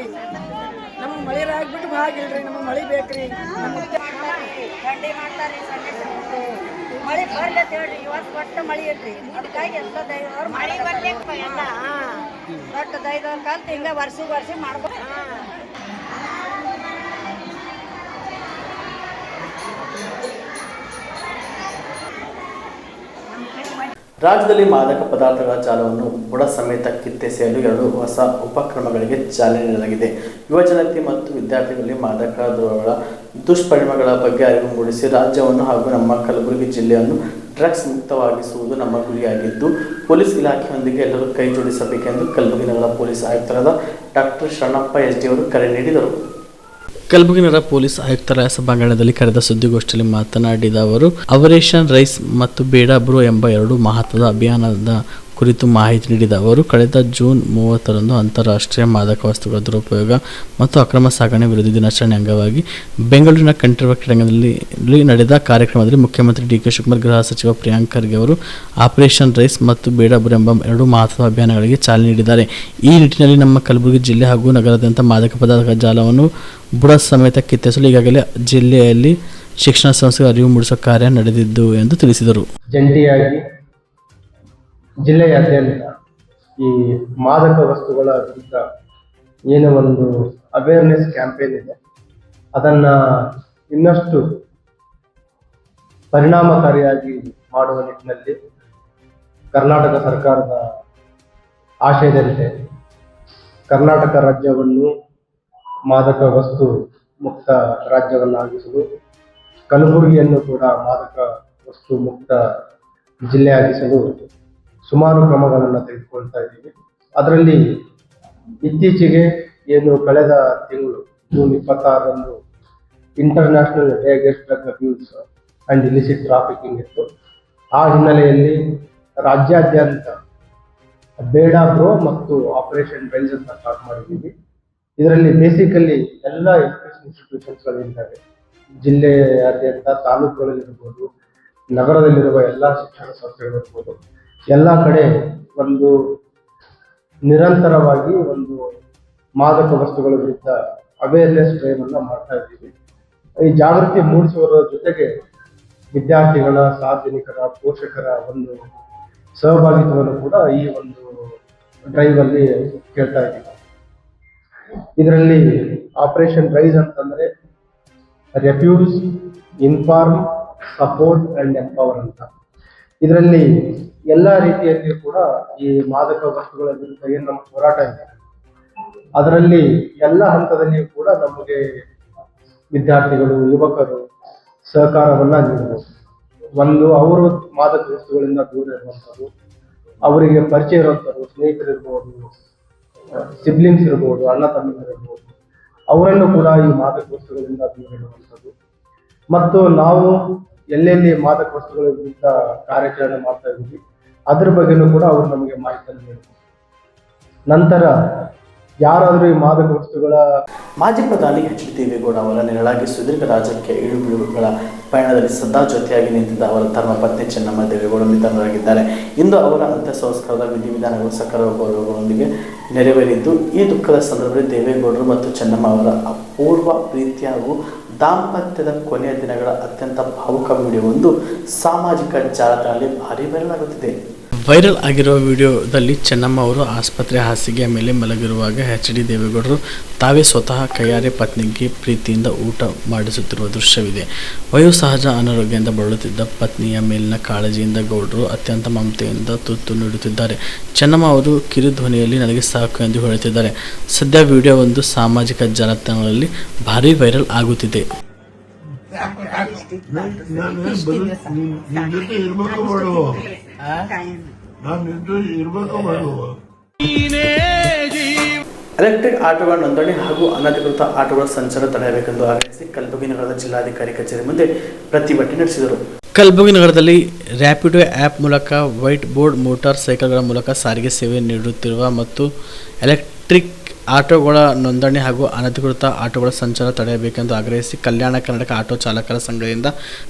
ನಮ್ಗೆ ಮಳೆ ಆಗ್ಬಿಟ್ಟು ಭಾಗಿಲ್ರಿ. ನಮಗೆ ಮಳೆ ಬೇಕ್ರಿ. ಗಂಡಿ ಮಾಡ್ತಾರೆ. ಮಳೆ ಬರ್ಲಿ ಅಂತ ಹೇಳ್ರಿ. ಇವತ್ತು ಒಟ್ಟು ಮಳೆ ಇಲ್ರಿ. ಅದಕ್ಕಾಗಿ ಎಲ್ಲ ದೈದವ್ರು ಮಳೆ ಬರ್ಬೇಕು ಎಲ್ಲ ಒಟ್ಟು ದೈದವ್ರ ಕಾಲ ಹಿಂಗ ವರ್ಷ ಮಾಡ್ಬೇಕು. ರಾಜ್ಯದಲ್ಲಿ ಮಾದಕ ಪದಾರ್ಥಗಳ ಜಾಲವನ್ನು ಬುಡ ಸಮೇತ ಕಿತ್ತೆಸೆಯಲು 2 ಹೊಸ ಉಪಕ್ರಮಗಳಿಗೆ ಚಾಲನೆ ನೀಡಲಾಗಿದೆ. ಯುವಜನತೆ ಮತ್ತು ವಿದ್ಯಾರ್ಥಿಗಳಲ್ಲಿ ಮಾದಕ ದ್ರವ್ಯಗಳ ದುಷ್ಪರಿಣಾಮಗಳ ಬಗ್ಗೆ ಅರಿವು ಮೂಡಿಸಿ ರಾಜ್ಯವನ್ನು ಹಾಗೂ ನಮ್ಮ ಕಲಬುರಗಿ ಜಿಲ್ಲೆಯನ್ನು ಡ್ರಗ್ಸ್ ಮುಕ್ತವಾಗಿಸುವುದು ನಮ್ಮ ಗುರಿಯಾಗಿದ್ದು, ಪೊಲೀಸ್ ಇಲಾಖೆಯೊಂದಿಗೆ ಎಲ್ಲರೂ ಕೈ ಜೋಡಿಸಬೇಕೆಂದು ಕಲಬುರಗಿ ನಗರ ಪೊಲೀಸ್ ಆಯುಕ್ತರಾದ ಡಾಕ್ಟರ್ ಶರಣಪ್ಪ ಎಸ್ ಡಿ ಅವರು ಕರೆ ನೀಡಿದರು. ಕಲಬುರಗಿ ನಗರ ಪೊಲೀಸ್ ಆಯುಕ್ತಾಲಯ ಸಭಾಂಗಣದಲ್ಲಿ ಕರೆದ ಸುದ್ದಿಗೋಷ್ಠಿಯಲ್ಲಿ ಮಾತನಾಡಿದ ಅವರು, ಆಪರೇಷನ್ ರೈಸ್ ಮತ್ತು ಬೇಡ ಬ್ರೋ ಎಂಬ 2 ಮಹತ್ವದ ಅಭಿಯಾನದ ಕುರಿತು ಮಾಹಿತಿ ನೀಡಿದ ಅವರು, ಕಳೆದ ಜೂನ್ 30ರಂದು ಅಂತಾರಾಷ್ಟ್ರೀಯ ಮಾದಕ ವಸ್ತುಗಳ ದುರುಪಯೋಗ ಮತ್ತು ಅಕ್ರಮ ಸಾಗಣೆ ವಿರೋಧಿ ದಿನಾಚರಣೆ ಅಂಗವಾಗಿ ಬೆಂಗಳೂರಿನ ಕಂಠೀರವ ಕ್ರೀಡಾಂಗಣದಲ್ಲಿ ನಡೆದ ಕಾರ್ಯಕ್ರಮದಲ್ಲಿ ಮುಖ್ಯಮಂತ್ರಿ ಡಿ.ಕೆ. ಶಿವಕುಮಾರ್, ಗೃಹ ಸಚಿವ ಪ್ರಿಯಾಂಕ್ ಖರ್ಗೆ ಅವರು ಆಪರೇಷನ್ ರೈಸ್ ಮತ್ತು ಬೇಡ ಬ್ರೋ ಎಂಬ 2 ಮಹತ್ವದ ಅಭಿಯಾನಗಳಿಗೆ ಚಾಲನೆ ನೀಡಿದ್ದಾರೆ. ಈ ನಿಟ್ಟಿನಲ್ಲಿ ನಮ್ಮ ಕಲಬುರಗಿ ಜಿಲ್ಲೆ ಹಾಗೂ ನಗರಾದ್ಯಂತ ಮಾದಕ ಪದಾರ್ಥಗಳ ಜಾಲವನ್ನು ಬುಡ ಸಮೇತ ಕಿತ್ತೆಸಲು ಈಗಾಗಲೇ ಜಿಲ್ಲೆಯಲ್ಲಿ ಶಿಕ್ಷಣ ಸಂಸ್ಥೆಗಳ ಅರಿವು ಮೂಡಿಸುವ ಕಾರ್ಯ ನಡೆದಿದ್ದು ಎಂದು ತಿಳಿಸಿದರು. ಜಂಟಿಯಾಗಿ ಜಿಲ್ಲೆಯಾದ್ಯಂತ ಈ ಮಾದಕ ವಸ್ತುಗಳ ವಿರುದ್ಧ ಏನೋ ಒಂದು ಅವೇರ್ನೆಸ್ ಕ್ಯಾಂಪೇನ್ ಇದೆ, ಅದನ್ನ ಇನ್ನಷ್ಟು ಪರಿಣಾಮಕಾರಿಯಾಗಿ ಮಾಡುವ ನಿಟ್ಟಿನಲ್ಲಿ ಕರ್ನಾಟಕ ಸರ್ಕಾರದ ಆಶಯದಂತೆ ಕರ್ನಾಟಕ ರಾಜ್ಯವನ್ನು ಮಾದಕ ವಸ್ತು ಮುಕ್ತ ರಾಜ್ಯವನ್ನಾಗಿಸಲು, ಕಲಬುರಗಿಯನ್ನು ಕೂಡ ಮಾದಕ ವಸ್ತು ಮುಕ್ತ ಜಿಲ್ಲೆಯಾಗಿಸಲು ಸುಮಾರು ಕ್ರಮಗಳನ್ನು ತೆಗೆದುಕೊಳ್ತಾ ಇದ್ದೀವಿ. ಅದರಲ್ಲಿ ಇತ್ತೀಚೆಗೆ ಏನು ಕಳೆದ ತಿಂಗಳು ಜೂನ್ 26ರಂದು international day against drug abuse and illicit trafficking ಇತ್ತು. ಆ ಹಿನ್ನೆಲೆಯಲ್ಲಿ ರಾಜ್ಯಾದ್ಯಂತ ಬೇಡ ಬ್ರೋ ಮತ್ತು ಆಪರೇಷನ್ ರೈಸ್ ಅಂತ ಸ್ಟಾರ್ಟ್ ಮಾಡಿದ್ದೀವಿ. ಇದರಲ್ಲಿ ಬೇಸಿಕಲಿ ಎಲ್ಲ ಎಜುಕೇಶನ್ ಇನ್ಸ್ಟಿಟ್ಯೂಷನ್ಸ್ಗಳಿದ್ದಾವೆ. ಜಿಲ್ಲೆಯಾದ್ಯಂತ ತಾಲೂಕುಗಳಲ್ಲಿರ್ಬೋದು, ನಗರದಲ್ಲಿರುವ ಎಲ್ಲ ಶಿಕ್ಷಣ ಸಂಸ್ಥೆಗಳಿರ್ಬೋದು, ಎಲ್ಲ ಕಡೆ ಒಂದು ನಿರಂತರವಾಗಿ ಒಂದು ಮಾದಕ ವಸ್ತುಗಳ ವಿರುದ್ಧ ಅವೇರ್ನೆಸ್ ಡ್ರೈವ್ ಅನ್ನ ಮಾಡ್ತಾ ಇದ್ದೀವಿ. ಈ ಜಾಗೃತಿ ಮೂಡಿಸುವುದರ ಜೊತೆಗೆ ವಿದ್ಯಾರ್ಥಿಗಳ, ಸಾರ್ವಜನಿಕರ, ಪೋಷಕರ ಒಂದು ಸಹಭಾಗಿತ್ವವನ್ನು ಕೂಡ ಈ ಒಂದು ಡ್ರೈವ್ ಅಲ್ಲಿ ಕೇಳ್ತಾ ಇದ್ದೀವಿ. ಇದರಲ್ಲಿ ಆಪರೇಷನ್ ರೈಸ್ ಅಂತಂದ್ರೆ refuse, inform, support and empower ಅಂತ. ಇದರಲ್ಲಿ ಎಲ್ಲಾ ರೀತಿಯಲ್ಲಿ ಕೂಡ ಈ ಮಾದಕ ವಸ್ತುಗಳ ವಿರುದ್ಧ ಏನು ನಮ್ಮ ಹೋರಾಟ ಇದೆ, ಅದರಲ್ಲಿ ಎಲ್ಲ ಹಂತದಲ್ಲಿಯೂ ಕೂಡ ನಮಗೆ ವಿದ್ಯಾರ್ಥಿಗಳು, ಯುವಕರು ಸಹಕಾರವನ್ನ ನೀಡಬಹುದು. ಒಂದು, ಅವರು ಮಾದಕ ವಸ್ತುಗಳಿಂದ ದೂರ ಇರುವಂಥದ್ದು, ಅವರಿಗೆ ಪರಿಚಯ ಇರುವಂಥದ್ದು, ಸ್ನೇಹಿತರಿರ್ಬೋದು, ಸಿಬ್ಲಿಂಗ್ಸ್ ಇರ್ಬೋದು, ಅಣ್ಣ ತಮ್ಮಂದಿರಿರ್ಬೋದು, ಅವರನ್ನು ಕೂಡ ಈ ಮಾದಕ ವಸ್ತುಗಳಿಂದ ದೂರ ಇಡುವಂಥದ್ದು. ಮತ್ತು ನಾವು ಎಲ್ಲೆಲ್ಲಿ ಮಾದಕ ವಸ್ತುಗಳ ವಿರುದ್ಧ ಕಾರ್ಯಾಚರಣೆ ಮಾಡ್ತಾ ಇದ್ದೀವಿ ಅದ್ರ ಬಗ್ಗೆನೂ ಕೂಡ ಅವರು ನಮಗೆ ಮಾಹಿತಿಯನ್ನು ನೀಡಬಹುದು. ನಂತರ ಯಾರಾದರೂ ಈ ಮಾದಕ ವಸ್ತುಗಳ ಮಾಜಿ ಪ್ರಧಾನಿ ಎಚ್ ಡಿ ದೇವೇಗೌಡ ಅವರ ನೆರಳಾಗಿ ಸುದೀರ್ಘ ರಾಜಕೀಯ ಇಳುಬೀಳುಗಳ ಪಯಣದಲ್ಲಿ ಸದಾ ಜೊತೆಯಾಗಿ ನಿಂತಿದ್ದ ಅವರ ಧರ್ಮಪತ್ನಿ ಚೆನ್ನಮ್ಮ ದೇವೇಗೌಡ ನಿಧನರಾಗಿದ್ದಾರೆ. ಇಂದು ಅವರ ಅಂತ್ಯ ಸಂಸ್ಕಾರದ ವಿಧಿವಿಧಾನಗಳು ಸಕಲ ಗೌರವಗಳೊಂದಿಗೆ ನೆರವೇರಿದ್ದು, ಈ ದುಃಖದ ಸಂದರ್ಭದಲ್ಲಿ ದೇವೇಗೌಡರು ಮತ್ತು ಚೆನ್ನಮ್ಮ ಅವರ ಅಪೂರ್ವ ಪ್ರೀತಿ ಹಾಗೂ ದಾಂಪತ್ಯದ ಕೊನೆಯ ದಿನಗಳ ಅತ್ಯಂತ ಭಾವುಕ ವಿಡಿಯೋವೊಂದು ಸಾಮಾಜಿಕ ಜಾಲತಾಣದಲ್ಲಿ ಭಾರಿ ವೈರಲ್ ಆಗುತ್ತಿದೆ. ವೈರಲ್ ಆಗಿರುವ ವಿಡಿಯೋದಲ್ಲಿ ಚೆನ್ನಮ್ಮ ಅವರು ಆಸ್ಪತ್ರೆ ಹಾಸಿಗೆಯ ಮೇಲೆ ಮಲಗಿರುವಾಗ ಎಚ್ ಡಿ ದೇವೇಗೌಡರು ತಾವೇ ಸ್ವತಃ ಕೈಯಾರೆ ಪತ್ನಿಗೆ ಪ್ರೀತಿಯಿಂದ ಊಟ ಮಾಡಿಸುತ್ತಿರುವ ದೃಶ್ಯವಿದೆ. ವಯೋಸಹಜ ಅನಾರೋಗ್ಯದಿಂದ ಬಳಲುತ್ತಿದ್ದ ಪತ್ನಿಯ ಮೇಲಿನ ಕಾಳಜಿಯಿಂದ ಗೌಡರು ಅತ್ಯಂತ ಮಮತೆಯಿಂದ ತುತ್ತು ನೀಡುತ್ತಿದ್ದಾರೆ. ಚೆನ್ನಮ್ಮ ಅವರು ಕಿರುಧ್ವನಿಯಲ್ಲಿ ನನಗೆ ಸಾಕು ಎಂದು ಹೇಳುತ್ತಿದ್ದಾರೆ. ಸದ್ಯ ವಿಡಿಯೋ ಒಂದು ಸಾಮಾಜಿಕ ಜಾಲತಾಣಗಳಲ್ಲಿ ಭಾರಿ ವೈರಲ್ ಆಗುತ್ತಿದೆ. ಎಲೆಕ್ಟ್ರಿಕ್ ಆಟೋಗಳ ನೋಂದಣಿ ಹಾಗೂ ಅನಧಿಕೃತ ಆಟೋಗಳ ಸಂಚಾರ ತಡೆಯಬೇಕೆಂದು ಆಗ್ರಹಿಸಿ ಕಲಬುರಗಿ ನಗರದ ಜಿಲ್ಲಾಧಿಕಾರಿ ಕಚೇರಿ ಮುಂದೆ ಪ್ರತಿಭಟನೆ ನಡೆಸಿದರು. ಕಲಬುರಗಿ ನಗರದಲ್ಲಿ ರ್ಯಾಪಿಡೋ ಆ್ಯಪ್ ಮೂಲಕ ವೈಟ್ ಬೋರ್ಡ್ ಮೋಟಾರ್ ಸೈಕಲ್ಗಳ ಮೂಲಕ ಸಾರಿಗೆ ಸೇವೆ ನೀಡುತ್ತಿರುವ ಮತ್ತು ಎಲೆಕ್ಟ್ರಿಕ್ ಆಟೋಗಳ ನೋಂದಣಿ ಹಾಗೂ ಅನಧಿಕೃತ ಆಟೋಗಳ ಸಂಚಾರ ತಡೆಯಬೇಕೆಂದು ಆಗ್ರಹಿಸಿ ಕಲ್ಯಾಣ ಕರ್ನಾಟಕ ಆಟೋ ಚಾಲಕರ ಸಂಘದಿಂದ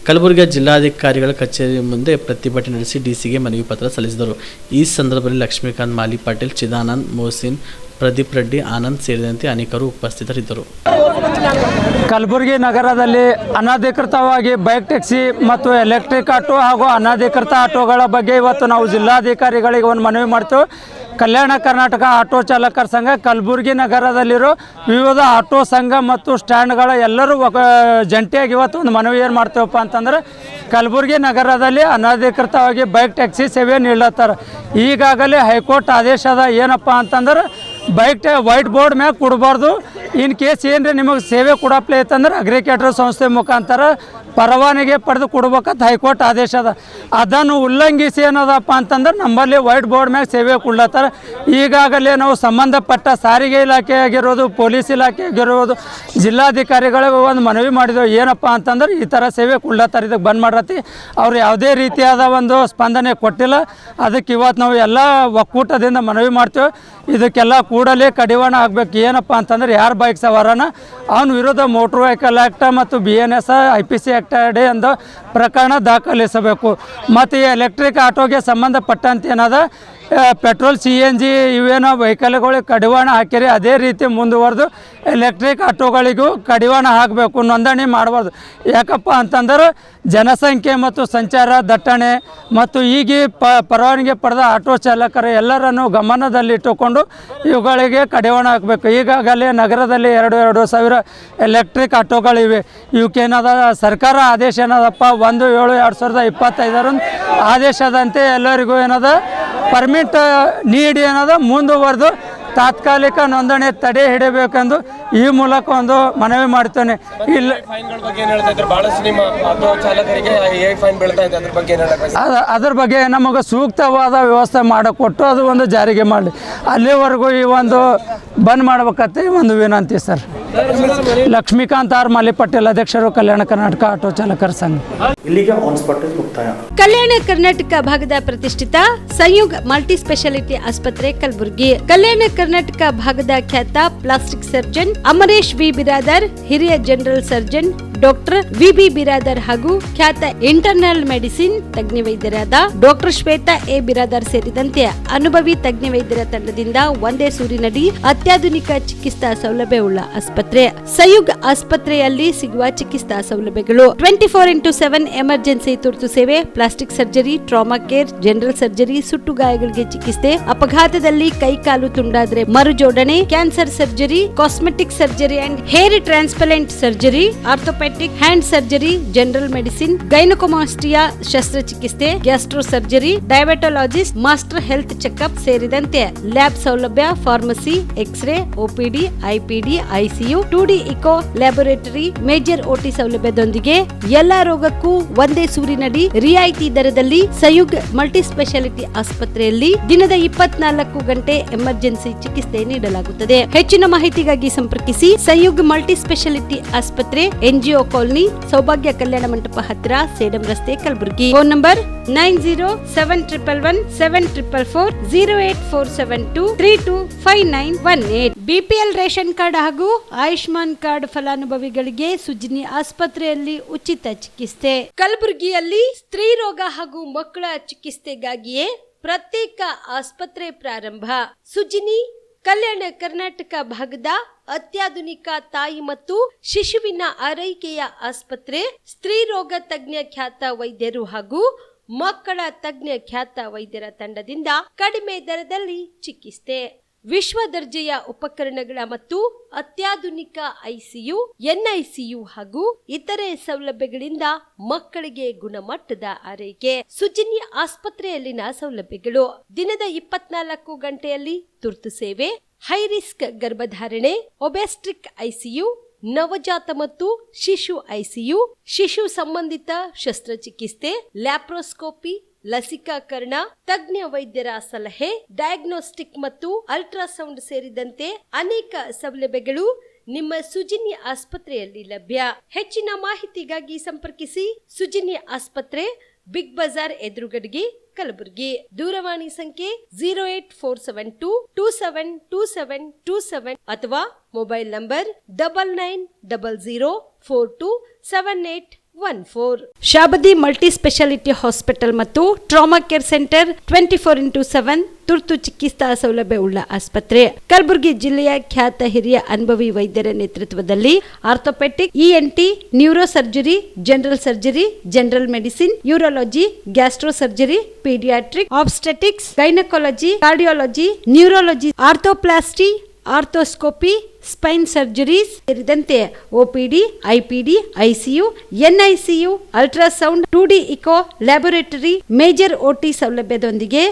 ಕಲಬುರಗಿಯ ಜಿಲ್ಲಾಧಿಕಾರಿಗಳ ಕಚೇರಿ ಮುಂದೆ ಪ್ರತಿಭಟನೆ ನಡೆಸಿ ಡಿಸಿಗೆ ಮನವಿ ಪತ್ರ ಸಲ್ಲಿಸಿದರು. ಈ ಸಂದರ್ಭದಲ್ಲಿ ಲಕ್ಷ್ಮೀಕಾಂತ್, ಮಾಲಿ ಪಾಟೀಲ್, ಚಿದಾನಂದ್, ಮೋಹಸಿನ್, ಪ್ರದೀಪ್ ರೆಡ್ಡಿ, ಆನಂದ್ ಸೇರಿದಂತೆ ಅನೇಕರು ಉಪಸ್ಥಿತರಿದ್ದರು. ಕಲಬುರಗಿ ನಗರದಲ್ಲಿ ಅನಧಿಕೃತವಾಗಿ ಬೈಕ್ ಟ್ಯಾಕ್ಸಿ ಮತ್ತು ಎಲೆಕ್ಟ್ರಿಕ್ ಆಟೋ ಹಾಗೂ ಅನಧಿಕೃತ ಆಟೋಗಳ ಬಗ್ಗೆ ಇವತ್ತು ನಾವು ಜಿಲ್ಲಾಧಿಕಾರಿಗಳಿಗೆ ಒಂದು ಮನವಿ ಮಾಡ್ತೇವೆ. ಕಲ್ಯಾಣ ಕರ್ನಾಟಕ ಆಟೋ ಚಾಲಕರ ಸಂಘ ಕಲಬುರಗಿ ನಗರದಲ್ಲಿರೋ ವಿವಿಧ ಆಟೋ ಸಂಘ ಮತ್ತು ಸ್ಟ್ಯಾಂಡ್ಗಳ ಎಲ್ಲರೂ ಜಂಟಿಯಾಗಿ ಇವತ್ತು ಒಂದು ಮನವಿ ಏನು ಮಾಡ್ತೇವಪ್ಪ ಅಂತಂದ್ರೆ, ಕಲಬುರಗಿ ನಗರದಲ್ಲಿ ಅನಧಿಕೃತವಾಗಿ ಬೈಕ್ ಟ್ಯಾಕ್ಸಿ ಸೇವೆ ನೀಡ್ಲತ್ತಾರೆ. ಈಗಾಗಲೇ ಹೈಕೋರ್ಟ್ ಆದೇಶದ ಏನಪ್ಪ ಅಂತಂದ್ರೆ ವೈಟ್ ಬೋರ್ಡ್ ಮ್ಯಾಗ ಕೊಡಬಾರ್ದು. ಇನ್ ಕೇಸ್ ಏನ್ರಿ ನಿಮಗೆ ಸೇವೆ ಕೊಡಪ್ಲೆ ಐತಂದ್ರೆ ಅಗ್ರಿಕೇಟರ್ ಸಂಸ್ಥೆ ಮುಖಾಂತರ ಪರವಾನಗಿ ಪಡೆದು ಕೊಡ್ಬೇಕಂತ ಹೈಕೋರ್ಟ್ ಆದೇಶ ಅದ. ಅದನ್ನು ಉಲ್ಲಂಘಿಸಿ ಏನದಪ್ಪ ಅಂತಂದ್ರೆ ನಮ್ಮಲ್ಲಿ ವೈಟ್ ಬೋರ್ಡ್ ಮ್ಯಾಗ ಸೇವೆ ಕೊಡ್ಲತ್ತಾರೆ. ಈಗಾಗಲೇ ನಾವು ಸಂಬಂಧಪಟ್ಟ ಸಾರಿಗೆ ಇಲಾಖೆ ಆಗಿರೋದು, ಪೊಲೀಸ್ ಇಲಾಖೆ ಆಗಿರೋದು, ಜಿಲ್ಲಾಧಿಕಾರಿಗಳಿಗೆ ಒಂದು ಮನವಿ ಮಾಡಿದೆವು. ಏನಪ್ಪ ಅಂತಂದ್ರೆ ಈ ಥರ ಸೇವೆ ಕೊಡ್ಲತ್ತಾರೆ, ಇದಕ್ಕೆ ಬಂದ್ ಮಾಡತ್ತಿ. ಅವ್ರು ಯಾವುದೇ ರೀತಿಯಾದ ಒಂದು ಸ್ಪಂದನೆ ಕೊಟ್ಟಿಲ್ಲ. ಅದಕ್ಕೆ ಇವತ್ತು ನಾವು ಎಲ್ಲ ಒಕ್ಕೂಟದಿಂದ ಮನವಿ ಮಾಡ್ತೇವೆ, ಇದಕ್ಕೆಲ್ಲ ಕೂಡಲೇ ಕಡಿವಾಣ ಆಗಬೇಕು. ಏನಪ್ಪ ಅಂತಂದ್ರೆ ಯಾರು ಬೈಕ್ ಸವಾರನ ಅವನ ವಿರುದ್ಧ ಮೋಟ್ರ್ ವೆಹಿಕಲ್ ಆ್ಯಕ್ಟ್ ಮತ್ತು BNS IPC ಆ್ಯಕ್ಟ್ ಅಡಿ ಎಂದು ಪ್ರಕರಣ ದಾಖಲಿಸಬೇಕು. ಮತ್ತು ಈ ಎಲೆಕ್ಟ್ರಿಕ್ ಆಟೋಗೆ ಸಂಬಂಧಪಟ್ಟಂತೆ ಏನದ ಪೆಟ್ರೋಲ್ CNG ಇವೇನೋ ವೆಹಿಕಲ್ಗಳಿಗೆ ಕಡಿವಾಣ ಹಾಕಿರಿ, ಅದೇ ರೀತಿ ಮುಂದುವರೆದು ಎಲೆಕ್ಟ್ರಿಕ್ ಆಟೋಗಳಿಗೂ ಕಡಿವಾಣ ಹಾಕಬೇಕು, ನೋಂದಣಿ ಮಾಡಬಾರ್ದು. ಯಾಕಪ್ಪ ಅಂತಂದ್ರೆ ಜನಸಂಖ್ಯೆ ಮತ್ತು ಸಂಚಾರ ದಟ್ಟಣೆ ಮತ್ತು ಈಗ ಪರವಾನಗಿ ಪಡೆದ ಆಟೋ ಚಾಲಕರ ಎಲ್ಲರನ್ನು ಗಮನದಲ್ಲಿಟ್ಟುಕೊಂಡು ಇವುಗಳಿಗೆ ಕಡಿವಾಣ ಹಾಕಬೇಕು. ಈಗಾಗಲೇ ನಗರದಲ್ಲಿ 2,000 ಎಲೆಕ್ಟ್ರಿಕ್ ಆಟೋಗಳಿವೆ. ಇವಕ್ಕೇನದ ಸರ್ಕಾರ ಆದೇಶ ಏನದಪ್ಪ 1/7/2025 ಆದೇಶದಂತೆ ಎಲ್ಲರಿಗೂ ಏನದ ಪರ್ಮಿಟ್ ನೀಡಿ ಏನದ ಮುಂದುವರೆದು ತಾತ್ಕಾಲಿಕ ನೋಂದಣಿ ತಡೆ ಹಿಡಿಯಬೇಕೆಂದು ಈ ಮೂಲಕ ಒಂದು ಮನವಿ ಮಾಡ್ತೇನೆ. ಇಲ್ಲ ಅದ್ರ ಬಗ್ಗೆ ನಮಗೆ ಸೂಕ್ತವಾದ ವ್ಯವಸ್ಥೆ ಮಾಡಿಕೊಟ್ಟು ಅದು ಒಂದು ಜಾರಿಗೆ ಮಾಡಲಿ. ಅಲ್ಲಿವರೆಗೂ ಈ ಒಂದು ಬಂದ್ ಮಾಡ್ಬೇಕಂತ ಒಂದು ವಿನಂತಿ ಸರ್. ಲಕ್ಷ್ಮೀಕಾಂತ್ ಆರ್ ಮಾಲಿ ಪಟೇಲ್, ಅಧ್ಯಕ್ಷರು, ಕಲ್ಯಾಣ ಕರ್ನಾಟಕ ಆಟೋ ಚಾಲಕರ ಸಂಘ. ಇಲ್ಲಿಗೆ ಆನ್ ಸ್ಪಾಟ್ ಮುಕ್ತಾಯ. ಕಲ್ಯಾಣ ಕರ್ನಾಟಕ ಭಾಗದ ಪ್ರತಿಷ್ಠಿತ ಸಂಯುಗ್ ಮಲ್ಟಿ ಸ್ಪೆಷಾಲಿಟಿ ಆಸ್ಪತ್ರೆ ಕಲಬುರಗಿ. ಕಲ್ಯಾಣ ಕರ್ನಾಟಕ ಭಾಗದ ಖ್ಯಾತ plastic surgeon Amaresh V Biradar, ಹಿರಿಯ general surgeon doctor V B Biradar ಹಾಗೂ ಖ್ಯಾತ ಇಂಟರ್ನಲ್ ಮೆಡಿಸಿನ್ ತಜ್ಞ ವೈದ್ಯರಾದ ಡಾಕ್ಟರ್ ಶ್ವೇತಾ ಎ ಬಿರಾದರ್ ಸೇರಿದಂತೆ ಅನುಭವಿ ತಜ್ಞ ವೈದ್ಯರ ತಂಡದಿಂದ ಒಂದೇ ಸೂರಿನಡಿ ಅತ್ಯಾಧುನಿಕ ಚಿಕಿತ್ಸಾ ಸೌಲಭ್ಯವುಳ್ಳ ಆಸ್ಪತ್ರೆ. ಸಯುಗ್ ಆಸ್ಪತ್ರೆಯಲ್ಲಿ ಸಿಗುವ ಚಿಕಿತ್ಸಾ ಸೌಲಭ್ಯಗಳು 24/7 ಎಮರ್ಜೆನ್ಸಿ ತುರ್ತು ಸೇವೆ, plastic surgery, trauma care, general surgery, ಸುಟ್ಟು ಗಾಯಗಳಿಗೆ ಚಿಕಿತ್ಸೆ, ಅಪಘಾತದಲ್ಲಿ ಕೈ ಕಾಲು ತುಂಡಾದ್ರೆ ಮರು ಜೋಡಣೆ, cancer surgery, cosmetic surgery and hair transplant surgery, orthopaedic hand surgery, general medicine, gynaecomastia ಶಸ್ತ್ರಚಿಕಿತ್ಸೆ, gastro surgery, diabetologist, master health checkup ಸೇರಿದಂತೆ ಲ್ಯಾಬ್ ಸೌಲಭ್ಯ, pharmacy, x-ray, OPD, IPD, ICU, 2D echo laboratory, major OT ಸೌಲಭ್ಯದೊಂದಿಗೆ ಎಲ್ಲಾ ರೋಗಕ್ಕೂ ಒಂದೇ ಸೂರಿನಡಿ ರಿಯಾಯಿತಿ ದರದಲ್ಲಿ ಸಯುಗ್ ಮಲ್ಟಿ ಸ್ಪೆಷಾಲಿಟಿ ಆಸ್ಪತ್ರೆಯಲ್ಲಿ ದಿನದ 24 ಗಂಟೆ ಎಮರ್ಜೆನ್ಸಿ ಚಿಕಿತ್ಸೆ ನೀಡಲಾಗುತ್ತದೆ. ಹೆಚ್ಚಿನ ಮಾಹಿತಿಗಾಗಿ ಸಂಪರ್ಕಿಸಿ ಸಯುಗ್ ಮಲ್ಟಿ ಸ್ಪೆಷಾಲಿಟಿ ಆಸ್ಪತ್ರೆ, NGO ಕಾಲೋನಿ, ಸೌಭಾಗ್ಯ ಕಲ್ಯಾಣ ಮಂಟಪ ಹತ್ತಿರ, ಸೇಡಂ ರಸ್ತೆ, Kalaburagi. Phone number 9071117444 08472325918. BPL ration card ಹಾಗೂ ಆಯುಷ್ಮಾನ್ ಕಾರ್ಡ್ ಫಲಾನುಭವಿಗಳಿಗೆ ಸುಜಿನಿ ಆಸ್ಪತ್ರೆಯಲ್ಲಿ ಉಚಿತ ಚಿಕಿತ್ಸೆ. ಕಲಬುರಗಿಯಲ್ಲಿ ಸ್ತ್ರೀ ರೋಗ ಹಾಗೂ ಮಕ್ಕಳ ಚಿಕಿತ್ಸೆಗಾಗಿಯೇ ಪ್ರತ್ಯೇಕ ಆಸ್ಪತ್ರೆ ಪ್ರಾರಂಭ. ಸುಜಿನಿ ಕಲ್ಯಾಣ ಕರ್ನಾಟಕ ಭಾಗದ ಅತ್ಯಾಧುನಿಕ ತಾಯಿ ಮತ್ತು ಶಿಶುವಿನ ಆರೈಕೆಯ ಆಸ್ಪತ್ರೆ. ಸ್ತ್ರೀ ರೋಗ ತಜ್ಞ ಖ್ಯಾತ ವೈದ್ಯರು ಹಾಗೂ ಮಕ್ಕಳ ತಜ್ಞ ಖ್ಯಾತ ವೈದ್ಯರ ತಂಡದಿಂದ ಕಡಿಮೆ ದರದಲ್ಲಿ ಚಿಕಿತ್ಸೆ, ವಿಶ್ವ ದರ್ಜೆಯ ಉಪಕರಣಗಳ ಮತ್ತು ಅತ್ಯಾಧುನಿಕ ICU, NICU ಹಾಗೂ ಇತರೆ ಸೌಲಭ್ಯಗಳಿಂದ ಮಕ್ಕಳಿಗೆ ಗುಣಮಟ್ಟದ ಆರೈಕೆ. ಸುಜಿನಿ ಆಸ್ಪತ್ರೆಯಲ್ಲಿನ ಸೌಲಭ್ಯಗಳು: ದಿನದ 24 ಗಂಟೆಯಲ್ಲಿ ತುರ್ತು ಸೇವೆ, ಹೈ ರಿಸ್ಕ್ ಗರ್ಭಧಾರಣೆ, ಒಬೆಸ್ಟ್ರಿಕ್ ICU, ನವಜಾತ ಮತ್ತು ಶಿಶು ICU, ಶಿಶು ಸಂಬಂಧಿತ ಶಸ್ತ್ರಚಿಕಿತ್ಸೆ, ಲ್ಯಾಪ್ರೋಸ್ಕೋಪಿ, ಲಸಿಕಾಕರಣ, ತಜ್ಞ ವೈದ್ಯರ ಸಲಹೆ, ಡಯಾಗ್ನೋಸ್ಟಿಕ್ ಮತ್ತು ಅಲ್ಟ್ರಾಸೌಂಡ್ ಸೇರಿದಂತೆ ಅನೇಕ ಸೌಲಭ್ಯಗಳು ನಿಮ್ಮ ಸುಜಿನಿ ಆಸ್ಪತ್ರೆಯಲ್ಲಿ ಲಭ್ಯ. ಹೆಚ್ಚಿನ ಮಾಹಿತಿಗಾಗಿ ಸಂಪರ್ಕಿಸಿ ಸುಜಿನಿ ಆಸ್ಪತ್ರೆ, ಬಿಗ್ ಬಜಾರ್ ಎದುರುಗಡೆಗೆ, ಕಲಬುರಗಿ. ದೂರವಾಣಿ ಸಂಖ್ಯೆ 08472272727 ಅಥವಾ mobile number 9900427814. Shabadi multi speciality hospital ಮತ್ತು ಟ್ರಾಮಾ ಕೇರ್ ಸೆಂಟರ್ 24/7 ತುರ್ತು ಚಿಕಿತ್ಸಾ ಸೌಲಭ್ಯವುಳ್ಳ ಆಸ್ಪತ್ರೆ. ಕಲಬುರಗಿ ಜಿಲ್ಲೆಯ ಖ್ಯಾತ ಹಿರಿಯ ಅನುಭವಿ ವೈದ್ಯರ ನೇತೃತ್ವದಲ್ಲಿ orthopaedic, ENT, neuro surgery, general surgery, general medicine, urology, gastro surgery, paediatric, obstetrics, gynaecology, cardiology, neurology, arthroplasty, arthroscopy, spine surgeries ಸೇರಿದಂತೆ OPD, IPD, ICU, NICU, ultrasound, 2D echo laboratory, major OT ಸೌಲಭ್ಯದೊಂದಿಗೆ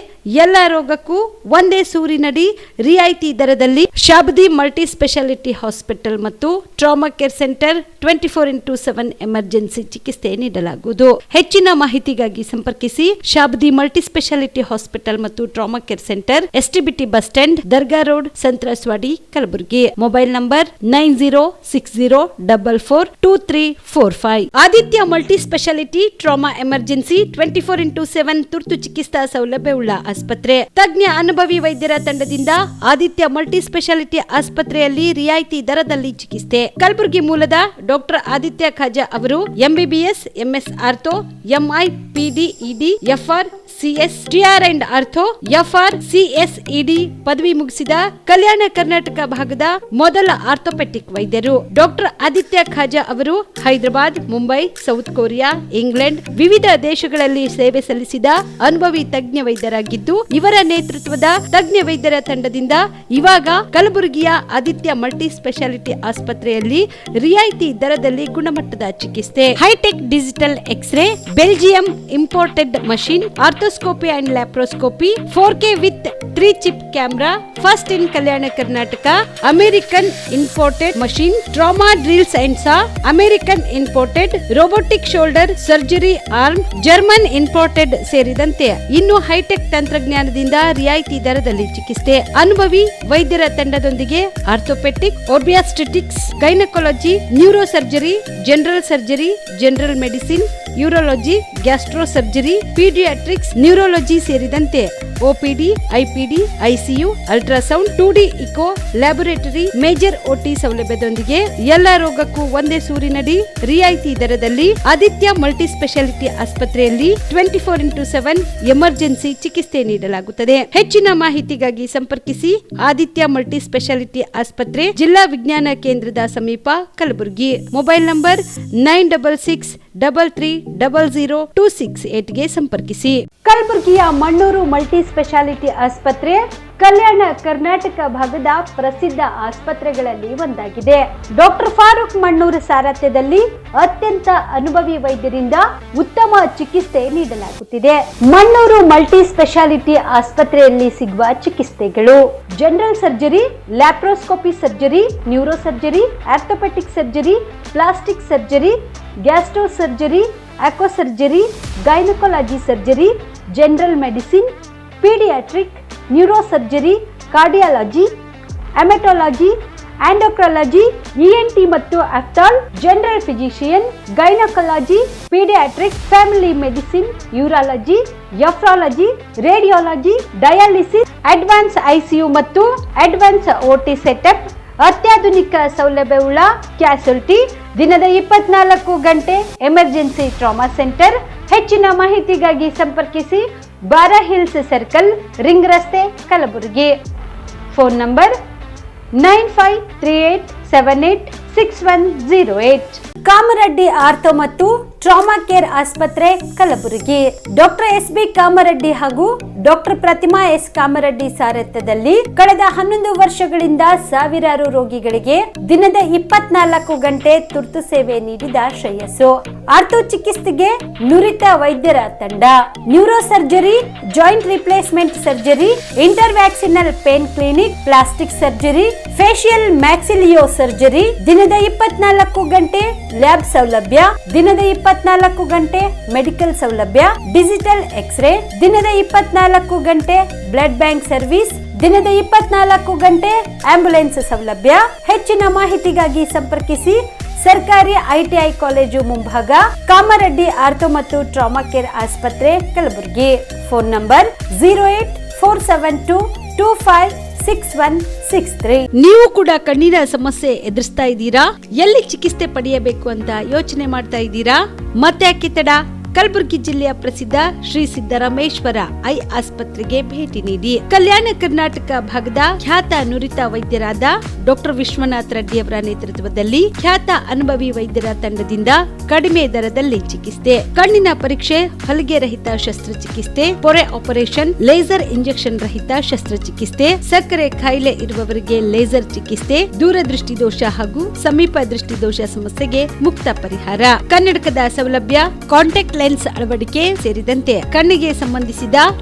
ಎಲ್ಲ ರೋಗಕ್ಕೂ ಒಂದೇ ಸೂರಿನಡಿ ರಿಯಾಯಿತಿ ದರದಲ್ಲಿ ಶಾಬದಿ ಮಲ್ಟಿ ಸ್ಪೆಷಾಲಿಟಿ ಹಾಸ್ಪಿಟಲ್ ಮತ್ತು ಟ್ರಾಮಾ ಕೇರ್ ಸೆಂಟರ್ 24/7 ಎಮರ್ಜೆನ್ಸಿ ಚಿಕಿತ್ಸೆ ನೀಡಲಾಗುವುದು. ಹೆಚ್ಚಿನ ಮಾಹಿತಿಗಾಗಿ ಸಂಪರ್ಕಿಸಿ ಶಾಬದಿ ಮಲ್ಟಿ ಸ್ಪೆಷಾಲಿಟಿ ಹಾಸ್ಪಿಟಲ್ ಮತ್ತು trauma care centre, STBT bus stand, Dargah road, ಸಂತ್ರಸ್ವಾಡಿ, Kalaburagi. Mobile number 9060442345. Aditya multi speciality trauma emergency 24/7 ತುರ್ತು ಚಿಕಿತ್ಸಾ ಸೌಲಭ್ಯವುಳ್ಳ ಆಸ್ಪತ್ರೆ. ತಜ್ಞ ಅನುಭವಿ ವೈದ್ಯರ ತಂಡದಿಂದ ಆದಿತ್ಯ ಮಲ್ಟಿ ಸ್ಪೆಷಾಲಿಟಿ ಆಸ್ಪತ್ರೆಯಲ್ಲಿ ರಿಯಾಯಿತಿ ದರದಲ್ಲಿ ಚಿಕಿತ್ಸೆ. ಕಲಬುರಗಿ ಮೂಲದ ಡಾಕ್ಟರ್ ಆದಿತ್ಯ ಖಾಜಾ ಅವರು MBBS, MS ortho, MI, PD, ED, FR, CS, TR and ortho, FR, CS, ED ಪದವಿ ಮುಗಿಸಿದ ಕಲ್ಯಾಣ ಕರ್ನಾಟಕ ಭಾಗದ ಮೊದಲ ಆರ್ಥೋಪೆಟಿಕ್ ವೈದ್ಯರು. ಡಾಕ್ಟರ್ ಆದಿತ್ಯ ಖಾಜಾ ಅವರು Hyderabad, Mumbai, south Korea, England ವಿವಿಧ ದೇಶಗಳಲ್ಲಿ ಸೇವೆ ಸಲ್ಲಿಸಿದ ಅನುಭವಿ ತಜ್ಞ ವೈದ್ಯರಾಗಿದ್ದು, ಇವರ ನೇತೃತ್ವದ ತಜ್ಞ ವೈದ್ಯರ ತಂಡದಿಂದ ಇವಾಗ ಕಲಬುರಗಿಯ ಆದಿತ್ಯ ಮಲ್ಟಿ ಸ್ಪೆಷಾಲಿಟಿ ಆಸ್ಪತ್ರೆಯಲ್ಲಿ ರಿಯಾಯಿತಿ ದರದಲ್ಲಿ ಗುಣಮಟ್ಟದ ಚಿಕಿತ್ಸೆ, hi-tech digital X-ray, Belgium imported machine, arthroscopy and laparoscopy, 4K with 3 chip camera, first in Kalyana Karnataka, American imported machine, trauma drills and saw, American imported robotic shoulder surgery arm, German imported ಸೇರಿದಂತೆ ಇನ್ನು ಹೈಟೆಕ್ ತಂತ್ರಜ್ಞಾನದಿಂದ ರಿಯಾಯಿತಿ ದರದಲ್ಲಿ ಚಿಕಿತ್ಸೆ. ಅನುಭವಿ ವೈದ್ಯರ ತಂಡದೊಂದಿಗೆ orthopaedic, obstetrics, gynaecology, neuro surgery, general surgery, general medicine, urology, gastro surgery, paediatrics, neurology ಸೇರಿದಂತೆ OPD, IPD, ICU, ultrasound, 2D echo, laboratory, major OT ಸೌಲಭ್ಯದೊಂದಿಗೆ ಎಲ್ಲಾ ರೋಗಕ್ಕೂ ಒಂದೇ ಸೂರಿನಡಿ ರಿಯಾಯಿತಿ ದರದಲ್ಲಿ ಆದಿತ್ಯ ಮಲ್ಟಿ ಸ್ಪೆಷಾಲಿಟಿ ಆಸ್ಪತ್ರೆಯಲ್ಲಿ 24x7 ಎಮರ್ಜೆನ್ಸಿ ಚಿಕಿತ್ಸೆ ನೀಡಲಾಗುತ್ತದೆ. ಹೆಚ್ಚಿನ ಮಾಹಿತಿಗಾಗಿ ಸಂಪರ್ಕಿಸಿ ಆದಿತ್ಯ ಮಲ್ಟಿ ಸ್ಪೆಷಾಲಿಟಿ ಆಸ್ಪತ್ರೆ, ಜಿಲ್ಲಾ ವಿಜ್ಞಾನ ಕೇಂದ್ರದ ಸಮೀಪ, ಕಲಬುರಗಿ. ಮೊಬೈಲ್ ನಂಬರ್ 9663300268 ಗೆ ಸಂಪರ್ಕಿಸಿ. ಕಲಬುರಗಿಯ ಮಣ್ಣೂರು ಮಲ್ಟಿ ಸ್ಪೆಷಾಲಿಟಿ ಆಸ್ಪತ್ರೆ ಕಲ್ಯಾಣ ಕರ್ನಾಟಕ ಭಾಗದ ಪ್ರಸಿದ್ಧ ಆಸ್ಪತ್ರೆಗಳಲ್ಲಿ ಒಂದಾಗಿದೆ. ಡಾಕ್ಟರ್ ಫಾರೂಕ್ ಮಣ್ಣೂರು ಸಾರಥ್ಯದಲ್ಲಿ ಅತ್ಯಂತ ಅನುಭವಿ ವೈದ್ಯರಿಂದ ಉತ್ತಮ ಚಿಕಿತ್ಸೆ ನೀಡಲಾಗುತ್ತಿದೆ. ಮಣ್ಣೂರು ಮಲ್ಟಿ ಸ್ಪೆಷಾಲಿಟಿ ಆಸ್ಪತ್ರೆಯಲ್ಲಿ ಸಿಗುವ ಚಿಕಿತ್ಸೆಗಳು: general surgery, laparoscopy surgery, neuro surgery, orthopaedic surgery, plastic surgery, gastro surgery, onco surgery, gynaecology surgery, general medicine, paediatric, neuro surgery, cardiology, haematology, endocrinology, ENT ಮತ್ತು ophthal, general physician, gynaecology, paediatric, family medicine, urology, nephrology, radiology, dialysis, advance ICU ಮತ್ತು ಅಡ್ವಾನ್ಸ್ OT ಸೆಟಪ್, ಅತ್ಯಾಧುನಿಕ ಸೌಲಭ್ಯವುಳ್ಳ ಕ್ಯಾಸುಲಿಟಿ, ದಿನದ 24 ಗಂಟೆ ಎಮರ್ಜೆನ್ಸಿ ಟ್ರಾಮಾ ಸೆಂಟರ್. ಹೆಚ್ಚಿನ ಮಾಹಿತಿಗಾಗಿ ಸಂಪರ್ಕಿಸಿ ಬಾರಾ ಹಿಲ್ಸ್ ಸರ್ಕಲ್, ರಿಂಗ್ ರಸ್ತೆ, Kalaburagi. Phone number 9538786108. Kamareddy ortho ಮತ್ತು ಟ್ರಾಮಾ ಕೇರ್ ಆಸ್ಪತ್ರೆ, ಕಲಬುರಗಿ. ಡಾಕ್ಟರ್ SB ಕಾಮರೆಡ್ಡಿ ಹಾಗೂ ಡಾಕ್ಟರ್ ಪ್ರತಿಮಾ S ಕಾಮರೆಡ್ಡಿ ಸಾರಥ್ಯದಲ್ಲಿ ಕಳೆದ 11 ವರ್ಷಗಳಿಂದ ಸಾವಿರಾರು ರೋಗಿಗಳಿಗೆ ದಿನದ 24 ಗಂಟೆ ತುರ್ತು ಸೇವೆ ನೀಡಿದ ಶ್ರೇಯಸ್ಸು. ಆರ್ಥೋ ಚಿಕಿತ್ಸೆಗೆ ನುರಿತ ವೈದ್ಯರ ತಂಡ, neuro surgery, joint replacement surgery, interventional pain clinic, plastic surgery, facial maxillo surgery, ದಿನದ 24 ಗಂಟೆ ಲ್ಯಾಬ್ ಸೌಲಭ್ಯ, ದಿನದ 24 ಗಂಟೆ ಮೆಡಿಕಲ್ ಸೌಲಭ್ಯ, ಡಿಜಿಟಲ್ ಎಕ್ಸ್ರೇ, ದಿನದ 24 ಗಂಟೆ ಬ್ಲಡ್ ಬ್ಯಾಂಕ್ ಸರ್ವಿಸ್, ದಿನದ 24 ಗಂಟೆ ಆಂಬ್ಯುಲೆನ್ಸ್ ಸೌಲಭ್ಯ. ಹೆಚ್ಚಿನ ಮಾಹಿತಿಗಾಗಿ ಸಂಪರ್ಕಿಸಿ ಸರ್ಕಾರಿ ITI ಕಾಲೇಜು ಮುಂಭಾಗ, ಕಾಮರೆಡ್ಡಿ ಆರ್ಥೋ ಮತ್ತು ಟ್ರಾಮಾ ಕೇರ್ ಆಸ್ಪತ್ರೆ, ಕಲಬುರಗಿ. Phone number 08472256163. ನೀವು ಕೂಡ ಕಣ್ಣಿನ ಸಮಸ್ಯೆ ಎದುರಿಸ್ತಾ ಇದ್ದೀರಾ? ಎಲ್ಲಿ ಚಿಕಿತ್ಸೆ ಪಡೆಯಬೇಕು ಅಂತ ಯೋಚನೆ ಮಾಡ್ತಾ ಇದ್ದೀರಾ? ಮತ್ತೆ ಯಾಕೆ ತಡ? ಕಲಬುರಗಿ ಜಿಲ್ಲೆಯ ಪ್ರಸಿದ್ಧ ಶ್ರೀ ಸಿದ್ದರಾಮೇಶ್ವರ ಐ ಆಸ್ಪತ್ರೆಗೆ ಭೇಟಿ ನೀಡಿ ಕಲ್ಯಾಣ ಕರ್ನಾಟಕ ಭಾಗದ ಖ್ಯಾತ ನುರಿತ ವೈದ್ಯರಾದ ಡಾಕ್ಟರ್ ವಿಶ್ವನಾಥ್ ರೆಡ್ಡಿ ಅವರ ನೇತೃತ್ವದಲ್ಲಿ ಖ್ಯಾತ ಅನುಭವಿ ವೈದ್ಯರ ತಂಡದಿಂದ ಕಡಿಮೆ ದರದಲ್ಲಿ ಚಿಕಿತ್ಸೆ, ಕಣ್ಣಿನ ಪರೀಕ್ಷೆ, ಹೊಲಿಗೆ ರಹಿತ ಶಸ್ತ್ರಚಿಕಿತ್ಸೆ, ಪೊರೆ ಆಪರೇಷನ್, ಲೇಸರ್ ಇಂಜೆಕ್ಷನ್ ರಹಿತ ಶಸ್ತ್ರಚಿಕಿತ್ಸೆ, ಸಕ್ಕರೆ ಕಾಯಿಲೆ ಇರುವವರಿಗೆ ಲೇಸರ್ ಚಿಕಿತ್ಸೆ, ದೂರದೃಷ್ಟಿ ದೋಷ ಹಾಗೂ ಸಮೀಪ ದೃಷ್ಟಿ ದೋಷ ಸಮಸ್ಯೆಗೆ ಮುಕ್ತ ಪರಿಹಾರ, ಕನ್ನಡಕದ ಸೌಲಭ್ಯ, ಕಾಂಟ್ಯಾಕ್ಟ್ ಲೆನ್ಸ್ ಅಳವಡಿಕೆ ಸೇರಿದಂತೆ ಕಣ್ಣಿಗೆ ಸಂಬಂಧಿಸಿದ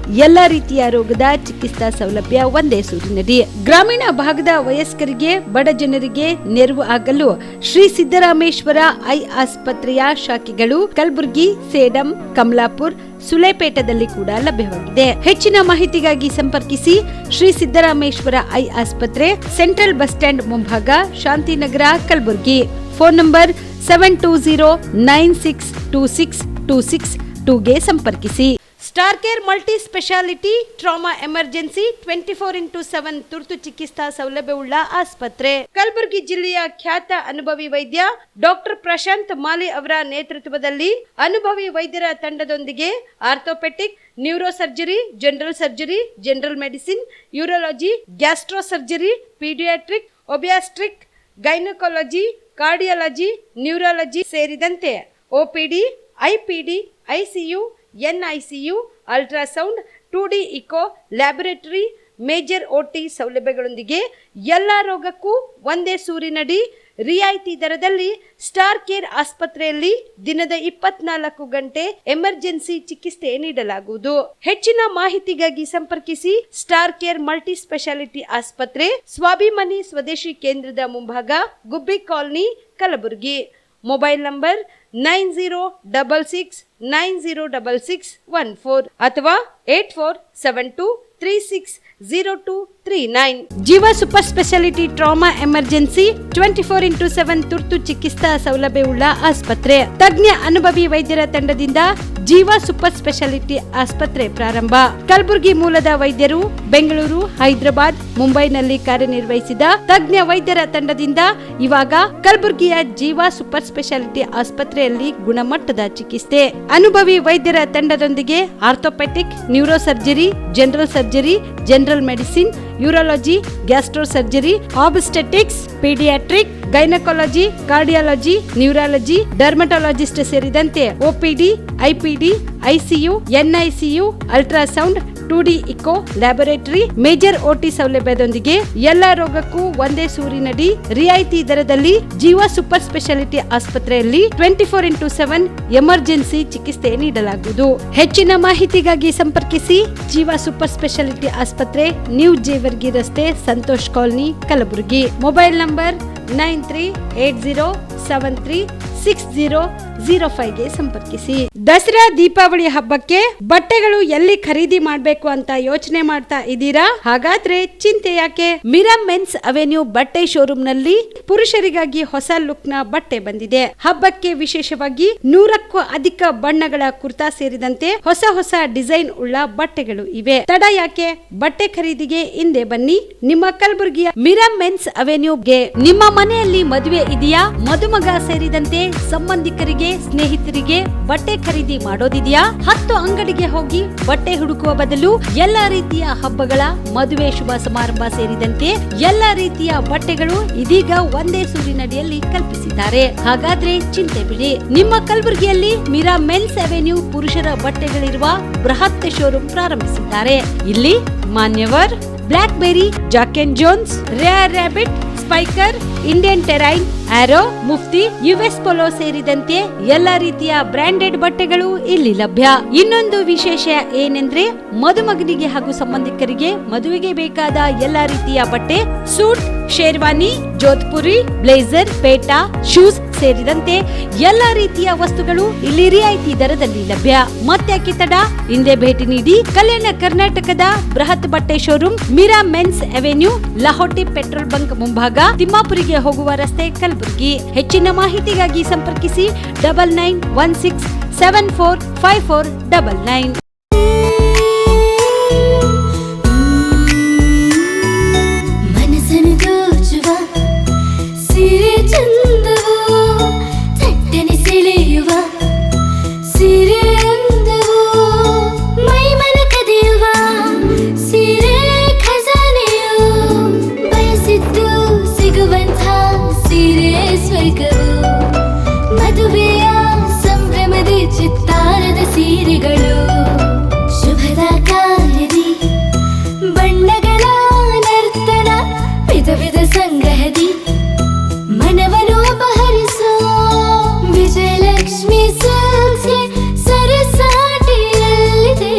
ಎಲ್ಲಾ ರೀತಿಯ ರೋಗದ ಚಿಕಿತ್ಸಾ ಸೌಲಭ್ಯ ಒಂದೇ ಸೂರಿನಡಿ. ಗ್ರಾಮೀಣ ಭಾಗದ ವಯಸ್ಕರಿಗೆ, ಬಡ ಜನರಿಗೆ ನೆರವು ಆಗಲು ಶ್ರೀ ಸಿದ್ದರಾಮೇಶ್ವರ ಐ ಆಸ್ಪತ್ರೆಯ ಶಾಖೆಗಳು ಕಲಬುರಗಿ, ಸೇಡಂ, ಕಮಲಾಪುರ್, ಸುಲೇಪೇಟದಲ್ಲಿ ಕೂಡ ಲಭ್ಯವಾಗಿದೆ. ಹೆಚ್ಚಿನ ಮಾಹಿತಿಗಾಗಿ ಸಂಪರ್ಕಿಸಿ ಶ್ರೀ ಸಿದ್ದರಾಮೇಶ್ವರ ಐ ಆಸ್ಪತ್ರೆ, ಸೆಂಟ್ರಲ್ ಬಸ್ ಸ್ಟ್ಯಾಂಡ್ ಮುಂಭಾಗ, ಶಾಂತಿನಗರ, ಕಲಬುರಗಿ. ಫೋನ್ ನಂಬರ್ 72096262622ಗೆ ಸಂಪರ್ಕಿಸಿ. Star care multi speciality trauma emergency 24x7 ತುರ್ತು ಚಿಕಿತ್ಸಾ ಸೌಲಭ್ಯವುಳ್ಳ ಆಸ್ಪತ್ರೆ. ಕಲಬುರಗಿ ಜಿಲ್ಲೆಯ ಖ್ಯಾತ ಅನುಭವಿ ವೈದ್ಯ ಡಾಕ್ಟರ್ ಪ್ರಶಾಂತ್ ಮಾಲಿ ಅವರ ನೇತೃತ್ವದಲ್ಲಿ ಅನುಭವಿ ವೈದ್ಯರ ತಂಡದೊಂದಿಗೆ orthopaedic, neuro surgery, general surgery, general medicine, urology, gastro surgery, paediatric, obstetric, gynaecology, cardiology, neurology ಸೇರಿದಂತೆ OPD, IPD, ICU, NICU, ultrasound, 2D echo, laboratory, major OT ಸೌಲಭ್ಯಗಳೊಂದಿಗೆ ಎಲ್ಲ ರೋಗಕ್ಕೂ ಒಂದೇ ಸೂರಿನಡಿ ರಿಯಾಯಿತಿ ದರದಲ್ಲಿ ಸ್ಟಾರ್ ಕೇರ್ ಆಸ್ಪತ್ರೆಯಲ್ಲಿ ದಿನದ 24 ಗಂಟೆ ಎಮರ್ಜೆನ್ಸಿ ಚಿಕಿತ್ಸೆ ನೀಡಲಾಗುವುದು. ಹೆಚ್ಚಿನ ಮಾಹಿತಿಗಾಗಿ ಸಂಪರ್ಕಿಸಿ ಸ್ಟಾರ್ ಕೇರ್ ಮಲ್ಟಿ ಸ್ಪೆಷಾಲಿಟಿ ಆಸ್ಪತ್ರೆ, ಸ್ವಾಭಿಮಾನಿ ಸ್ವದೇಶಿ ಕೇಂದ್ರದ ಮುಂಭಾಗ, ಗುಬ್ಬಿ ಕಾಲನಿ, ಕಲಬುರಗಿ. ಮೊಬೈಲ್ ನಂಬರ್ 9066906614 ಅಥವಾ 8472 360239. ಜೀವ super speciality trauma emergency 24x7 ತುರ್ತು ಚಿಕಿತ್ಸಾ ಸೌಲಭ್ಯವುಳ್ಳ ಆಸ್ಪತ್ರೆ. ತಜ್ಞ ಅನುಭವಿ ವೈದ್ಯರ ತಂಡದಿಂದ ಜೀವ ಸೂಪರ್ ಸ್ಪೆಷಾಲಿಟಿ ಆಸ್ಪತ್ರೆ ಪ್ರಾರಂಭ. ಕಲಬುರಗಿ ಮೂಲದ ವೈದ್ಯರು ಬೆಂಗಳೂರು, ಹೈದರಾಬಾದ್, ಮುಂಬೈನಲ್ಲಿ ಕಾರ್ಯನಿರ್ವಹಿಸಿದ ತಜ್ಞ ವೈದ್ಯರ ತಂಡದಿಂದ ಇವಾಗ ಕಲಬುರಗಿಯ ಜೀವ ಸೂಪರ್ ಸ್ಪೆಷಾಲಿಟಿ ಆಸ್ಪತ್ರೆಯಲ್ಲಿ ಗುಣಮಟ್ಟದ ಚಿಕಿತ್ಸೆ. ಅನುಭವಿ ವೈದ್ಯರ ತಂಡದೊಂದಿಗೆ orthopaedic, neuro surgery, general surgery, general medicine, urology, gastro surgery, obstetrics, paediatric, gynaecology, cardiology, neurology, dermatologist ಸೇರಿದಂತೆ OPD, IPD, ICU, NICU, ultrasound, 2D echo, laboratory, major OT ಸೌಲಭ್ಯದೊಂದಿಗೆ ಎಲ್ಲಾ ರೋಗಕ್ಕೂ ಒಂದೇ ಸೂರಿನಡಿ ರಿಯಾಯಿತಿ ದರದಲ್ಲಿ ಜೀವ ಸೂಪರ್ ಸ್ಪೆಷಾಲಿಟಿ ಆಸ್ಪತ್ರೆಯಲ್ಲಿ 24x7 ಎಮರ್ಜೆನ್ಸಿ ಚಿಕಿತ್ಸೆ ನೀಡಲಾಗುವುದು. ಹೆಚ್ಚಿನ ಮಾಹಿತಿಗಾಗಿ ಸಂಪರ್ಕಿಸಿ ಜೀವ ಸೂಪರ್ ಸ್ಪೆಷಾಲಿಟಿ ಆಸ್ಪತ್ರೆ, ನ್ಯೂ ಜೇವರ್ಗಿ ರಸ್ತೆ, Santosh colony, Kalaburagi. Mobile number 9380736005ಗೆ ಸಂಪರ್ಕಿಸಿ. ದಸರಾ ದೀಪಾವಳಿ ಹಬ್ಬಕ್ಕೆ ಬಟ್ಟೆಗಳು ಎಲ್ಲಿ ಖರೀದಿ ಮಾಡಬೇಕು ಅಂತ ಯೋಚನೆ ಮಾಡ್ತಾ ಇದ್ದೀರಾ? ಹಾಗಾದ್ರೆ ಚಿಂತೆ ಯಾಕೆ? ಮಿರಾ ಮೆನ್ಸ್ ಅವೆನ್ಯೂ ಬಟ್ಟೆ ಶೋರೂಮ್ ನಲ್ಲಿ ಪುರುಷರಿಗಾಗಿ ಹೊಸ ಲುಕ್ ನ ಬಟ್ಟೆ ಬಂದಿದೆ. ಹಬ್ಬಕ್ಕೆ ವಿಶೇಷವಾಗಿ 100ಕ್ಕೂ ಅಧಿಕ ಬಣ್ಣಗಳ ಕುರ್ತಾ ಸೇರಿದಂತೆ ಹೊಸ ಹೊಸ ಡಿಸೈನ್ ಉಳ್ಳ ಬಟ್ಟೆಗಳು ಇವೆ. ತಡ ಯಾಕೆ? ಬಟ್ಟೆ ಖರೀದಿಗೆ ಹಿಂದೆ ಬನ್ನಿ ನಿಮ್ಮ ಕಲಬುರಗಿಯ ಮಿರಾ ಮೆನ್ಸ್ ಅವೆನ್ಯೂಗೆ. ನಿಮ್ಮ ಮನೆಯಲ್ಲಿ ಮದುವೆ ಇದೆಯಾ? ಮದುಮಗ ಸೇರಿದಂತೆ ಸಂಬಂಧಿಕರಿಗೆ, ಸ್ನೇಹಿತರಿಗೆ ಬಟ್ಟೆ ಖರೀದಿ ಮಾಡೋದಿದೆಯಾ? 10 ಅಂಗಡಿಗೆ ಹೋಗಿ ಬಟ್ಟೆ ಹುಡುಕುವ ಬದಲು ಎಲ್ಲಾ ರೀತಿಯ ಹಬ್ಬಗಳ, ಮದುವೆ, ಶುಭ ಸಮಾರಂಭ ಸೇರಿದಂತೆ ಎಲ್ಲಾ ರೀತಿಯ ಬಟ್ಟೆಗಳು ಇದೀಗ ಒಂದೇ ಸೂರಿನಡಿಯಲ್ಲಿ ಕಲ್ಪಿಸಿದ್ದಾರೆ. ಹಾಗಾದ್ರೆ ಚಿಂತೆ ಬಿಡಿ. ನಿಮ್ಮ ಕಲಬುರಗಿಯಲ್ಲಿ ಮಿರಾ ಮೆನ್ಸ್ ಅವೆನ್ಯೂ ಪುರುಷರ ಬಟ್ಟೆಗಳಿರುವ ಬೃಹತ್ ಶೋರೂಮ್ ಪ್ರಾರಂಭಿಸಿದ್ದಾರೆ. ಇಲ್ಲಿ Manyavar, Blackberry, Jack and Jones, Rare Rabbit, Spykar, Indian Terrain, Arrow, Mufti, US Polo ಸೇರಿದಂತೆ ಎಲ್ಲಾ ರೀತಿಯ ಬ್ರಾಂಡೆಡ್ ಬಟ್ಟೆಗಳು ಇಲ್ಲಿ ಲಭ್ಯ. ಇನ್ನೊಂದು ವಿಶೇಷ ಏನೆಂದ್ರೆ ಮದುಮಗನಿಗೆ ಹಾಗೂ ಸಂಬಂಧಿಕರಿಗೆ ಮದುವೆಗೆ ಬೇಕಾದ ಎಲ್ಲಾ ರೀತಿಯ ಬಟ್ಟೆ, ಸೂಟ್, ಶೇರ್ವಾನಿ, ಜೋಧ್ಪುರಿ, ಬ್ಲೇಸರ್, ಪೇಟಾ, ಶೂಸ್ ಸೇರಿದಂತೆ ಎಲ್ಲಾ ರೀತಿಯ ವಸ್ತುಗಳು ಇಲ್ಲಿ ರಿಯಾಯಿತಿ ದರದಲ್ಲಿ ಲಭ್ಯ. ಮತ್ತ್ಯಾಕೆ ತಡ? ಹಿಂದೆ ಭೇಟಿ ನೀಡಿ. ಕಲ್ಯಾಣ ಕರ್ನಾಟಕದ ಬೃಹತ್ ಬಟ್ಟೆ showroom Mira men's avenue, Lahoti petrol bunk ಮುಂಭಾಗ, ತಿಮ್ಮಾಪುರಿಗೆ ಹೋಗುವ ರಸ್ತೆ, ಕಲಬುರಗಿ. ಹೆಚ್ಚಿನ ಮಾಹಿತಿಗಾಗಿ ಸಂಪರ್ಕಿಸಿ 9916745499. ಮದುವೆಯ ಸಂಭ್ರಮದ ಚಿತ್ತಾರದ ಸೀರೆಗಳು, ಶುಭದ ಕಾರ್ಯದಿ ಬಣ್ಣಗಳ ನರ್ತನ, ವಿಧ ವಿಧ ಸಂಗ್ರಹದಿ ಮನವನ್ನು ಅಪಹರಿಸೋ ವಿಜಯಲಕ್ಷ್ಮಿ ಸಿಲ್ಕ್ಸ್ಗೆ ಸರಸಾಟಿಯಲ್ಲಿದೆ.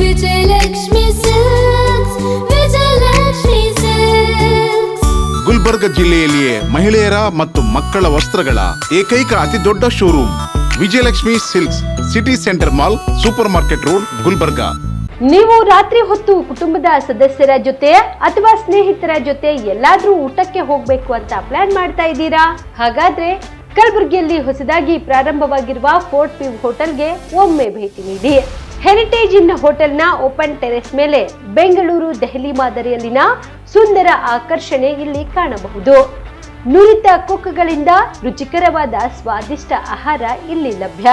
Vijayalakshmi silks, Vijayalakshmi silks. ಗುಲ್ಬರ್ಗ ಜಿಲ್ಲೆಯಲ್ಲಿಯೇ ಮಹಿಳೆಯರ ಮತ್ತು ಮಕ್ಕಳ ವಸ್ತ್ರಗಳ ಏಕೈಕ ಅತಿ ದೊಡ್ಡ showroom Vijayalakshmi silks, city centre mall, super market road, Gulbarga. ನೀವು ರಾತ್ರಿ ಹೊತ್ತು ಕುಟುಂಬದ ಸದಸ್ಯರ ಜೊತೆ ಅಥವಾ ಸ್ನೇಹಿತರ ಜೊತೆ ಎಲ್ಲಾದ್ರೂ ಊಟಕ್ಕೆ ಹೋಗ್ಬೇಕು ಅಂತ ಪ್ಲಾನ್ ಮಾಡ್ತಾ ಇದ್ದೀರಾ? ಹಾಗಾದ್ರೆ ಕಲಬುರಗಿಯಲ್ಲಿ ಹೊಸದಾಗಿ ಪ್ರಾರಂಭವಾಗಿರುವ ಫೋರ್ಟ್ ವ್ಯೂ ಹೋಟೆಲ್ಗೆ ಒಮ್ಮೆ ಭೇಟಿ ನೀಡಿ. ಹೆರಿಟೇಜ್ ಇನ್ ಹೋಟೆಲ್ನ ಓಪನ್ ಟೆರೆಸ್ ಮೇಲೆ ಬೆಂಗಳೂರು, ದೆಹಲಿ ಮಾದರಿಯಲ್ಲಿನ ಸುಂದರ ಆಕರ್ಷಣೆ ಇಲ್ಲಿ ಕಾಣಬಹುದು. ನುರಿತ ಕುಕ್ಗಳಿಂದ ರುಚಿಕರವಾದ ಸ್ವಾದಿಷ್ಟ ಆಹಾರ ಇಲ್ಲಿ ಲಭ್ಯ.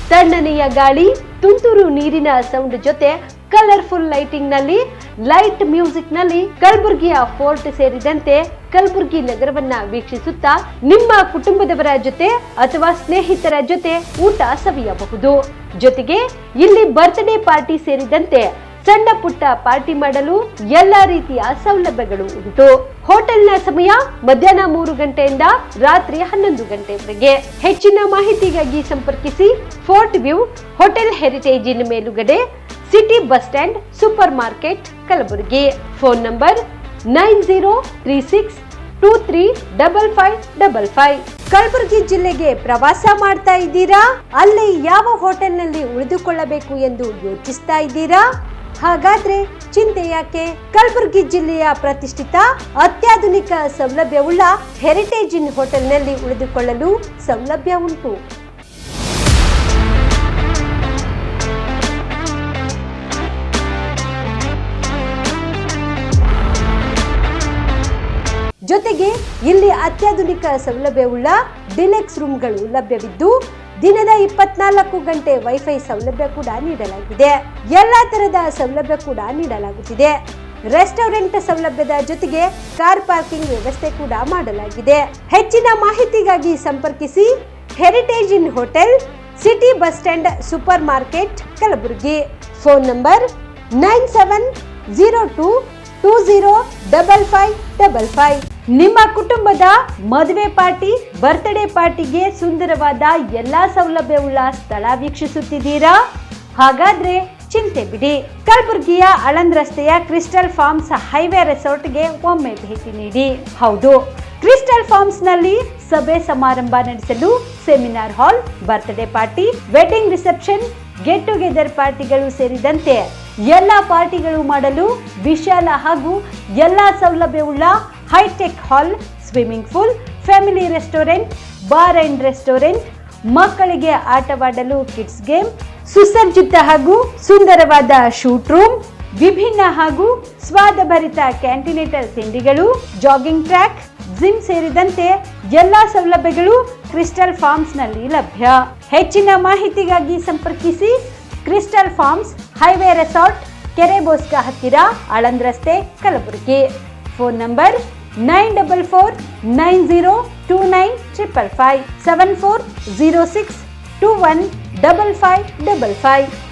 ತಣ್ಣನೆಯ ಗಾಳಿ, ತುಂತುರು ನೀರಿನ ಸೌಂಡ್ ಜೊತೆ ಕಲರ್ಫುಲ್ ಲೈಟಿಂಗ್ ನಲ್ಲಿ, ಲೈಟ್ ಮ್ಯೂಸಿಕ್ ನಲ್ಲಿ ಕಲಬುರಗಿಯ ಫೋರ್ಟ್ ಸೇರಿದಂತೆ ಕಲಬುರಗಿ ನಗರವನ್ನ ವೀಕ್ಷಿಸುತ್ತಾ ನಿಮ್ಮ ಕುಟುಂಬದವರ ಜೊತೆ ಅಥವಾ ಸ್ನೇಹಿತರ ಜೊತೆ ಊಟ ಸವಿಯಬಹುದು. ಜೊತೆಗೆ ಇಲ್ಲಿ ಬರ್ತ್ಡೇ ಪಾರ್ಟಿ ಸೇರಿದಂತೆ ಸಣ್ಣ ಪುಟ್ಟ ಪಾರ್ಟಿ ಮಾಡಲು ಎಲ್ಲಾ ರೀತಿಯ ಸೌಲಭ್ಯಗಳು ಉಂಟು. ಹೋಟೆಲ್ನ ಸಮಯ ಮಧ್ಯಾಹ್ನ 3 ಗಂಟೆಯಿಂದ ರಾತ್ರಿ 11 ಗಂಟೆವರೆಗೆ. ಹೆಚ್ಚಿನ ಮಾಹಿತಿಗಾಗಿ ಸಂಪರ್ಕಿಸಿ ಫೋರ್ಟ್ ವ್ಯೂ ಹೋಟೆಲ್, ಹೆರಿಟೇಜ್ ಇನ್ ಮೇಲುಗಡೆ, city bus stand, super market, Kalaburagi. Phone number 9036235555. Kalaburagi ಜಿಲ್ಲೆಗೆ ಪ್ರವಾಸ ಮಾಡ್ತಾ ಇದ್ದೀರಾ? ಅಲ್ಲಿ ಯಾವ ಹೋಟೆಲ್ನಲ್ಲಿ ಉಳಿದುಕೊಳ್ಳಬೇಕು ಎಂದು ಯೋಚಿಸ್ತಾ ಇದ್ದೀರಾ? ಹಾಗಾದ್ರೆ ಚಿಂತೆ ಯಾಕೆ? ಕಲಬುರಗಿ ಜಿಲ್ಲೆಯ ಪ್ರತಿಷ್ಠಿತ ಅತ್ಯಾಧುನಿಕ ಸೌಲಭ್ಯವುಳ್ಳ ಹೆರಿಟೇಜ್ ಇನ್ ಹೋಟೆಲ್ನಲ್ಲಿ ಉಳಿದುಕೊಳ್ಳಲು ಸೌಲಭ್ಯ ಉಂಟು. ಜೊತೆಗೆ ಇಲ್ಲಿ ಅತ್ಯಾಧುನಿಕ ಸೌಲಭ್ಯವುಳ್ಳ ಡಿಲೆಕ್ಸ್ ರೂಮ್ಗಳು ಲಭ್ಯವಿದ್ದು ದಿನದ 24 ಗಂಟೆ ವೈಫೈ ಸೌಲಭ್ಯ ಕೂಡ ನೀಡಲಾಗಿದೆ. ಎಲ್ಲಾ ತರಹದ ಸೌಲಭ್ಯ ಕೂಡ ನೀಡಲಾಗುತ್ತಿದೆ. ರೆಸ್ಟೋರೆಂಟ್ ಸೌಲಭ್ಯದ ಜೊತೆಗೆ ಕಾರ್ ಪಾರ್ಕಿಂಗ್ ವ್ಯವಸ್ಥೆ ಕೂಡ ಮಾಡಲಾಗಿದೆ. ಹೆಚ್ಚಿನ ಮಾಹಿತಿಗಾಗಿ ಸಂಪರ್ಕಿಸಿ heritage inn hotel, city bus stand, super market, Kalaburagi. Phone number 9702205555. ನಿಮ್ಮ ಕುಟುಂಬದ ಮದುವೆ ಪಾರ್ಟಿ, ಬರ್ತ್ಡೇ ಪಾರ್ಟಿಗೆ ಸುಂದರವಾದ ಎಲ್ಲಾ ಸೌಲಭ್ಯವುಳ್ಳ ಸ್ಥಳ ವೀಕ್ಷಿಸುತ್ತಿದ್ದೀರಾ? ಹಾಗಾದ್ರೆ ಚಿಂತೆ ಬಿಡಿ. ಕಲಬುರಗಿಯ ಆಳಂದ್ ರಸ್ತೆಯ ಕ್ರಿಸ್ಟಲ್ ಫಾರ್ಮ್ಸ್ ಹೈವೇ ರೆಸಾರ್ಟ್ಗೆ ಒಮ್ಮೆ ಭೇಟಿ ನೀಡಿ. ಹೌದು, ಕ್ರಿಸ್ಟಲ್ ಫಾರ್ಮ್ಸ್ ನಲ್ಲಿ ಸಭೆ ಸಮಾರಂಭ ನಡೆಸಲು seminar hall, birthday party, wedding reception, get together ಪಾರ್ಟಿಗಳು ಸೇರಿದಂತೆ ಎಲ್ಲಾ ಪಾರ್ಟಿಗಳು ಮಾಡಲು ವಿಶಾಲ ಹಾಗೂ ಎಲ್ಲಾ ಸೌಲಭ್ಯವುಳ್ಳ hi-tech hall, swimming pool, family restaurant, bar and restaurant, ಮಕ್ಕಳಿಗೆ ಆಟವಾಡಲು ಕಿಡ್ಸ್ ಗೇಮ್, ಸುಸಜ್ಜಿತ ಹಾಗೂ ಸುಂದರವಾದ ಶೂಟ್ ರೂಮ್, ವಿಭಿನ್ನ ಹಾಗೂ ಸ್ವಾದಭರಿತ ಕ್ಯಾಂಟಿನೇಟರ್ ತಿಂಡಿಗಳು, ಜಾಗಿಂಗ್ ಟ್ರ್ಯಾಕ್, ಜಿಮ್ ಸೇರಿದಂತೆ ಎಲ್ಲಾ ಸೌಲಭ್ಯಗಳು ಕ್ರಿಸ್ಟಲ್ ಫಾರ್ಮ್ಸ್ ನಲ್ಲಿ ಲಭ್ಯ. ಹೆಚ್ಚಿನ ಮಾಹಿತಿಗಾಗಿ ಸಂಪರ್ಕಿಸಿ ಕ್ರಿಸ್ಟಲ್ ಫಾರ್ಮ್ಸ್ ಹೈವೇ ರೆಸಾರ್ಟ್, ಕೆರೆ ಬೋಸ್ಕ ಹತ್ತಿರ, ಆಳಂದ್ ರಸ್ತೆ, ಕಲಬುರಗಿ. Phone number 9490295555 7406215555.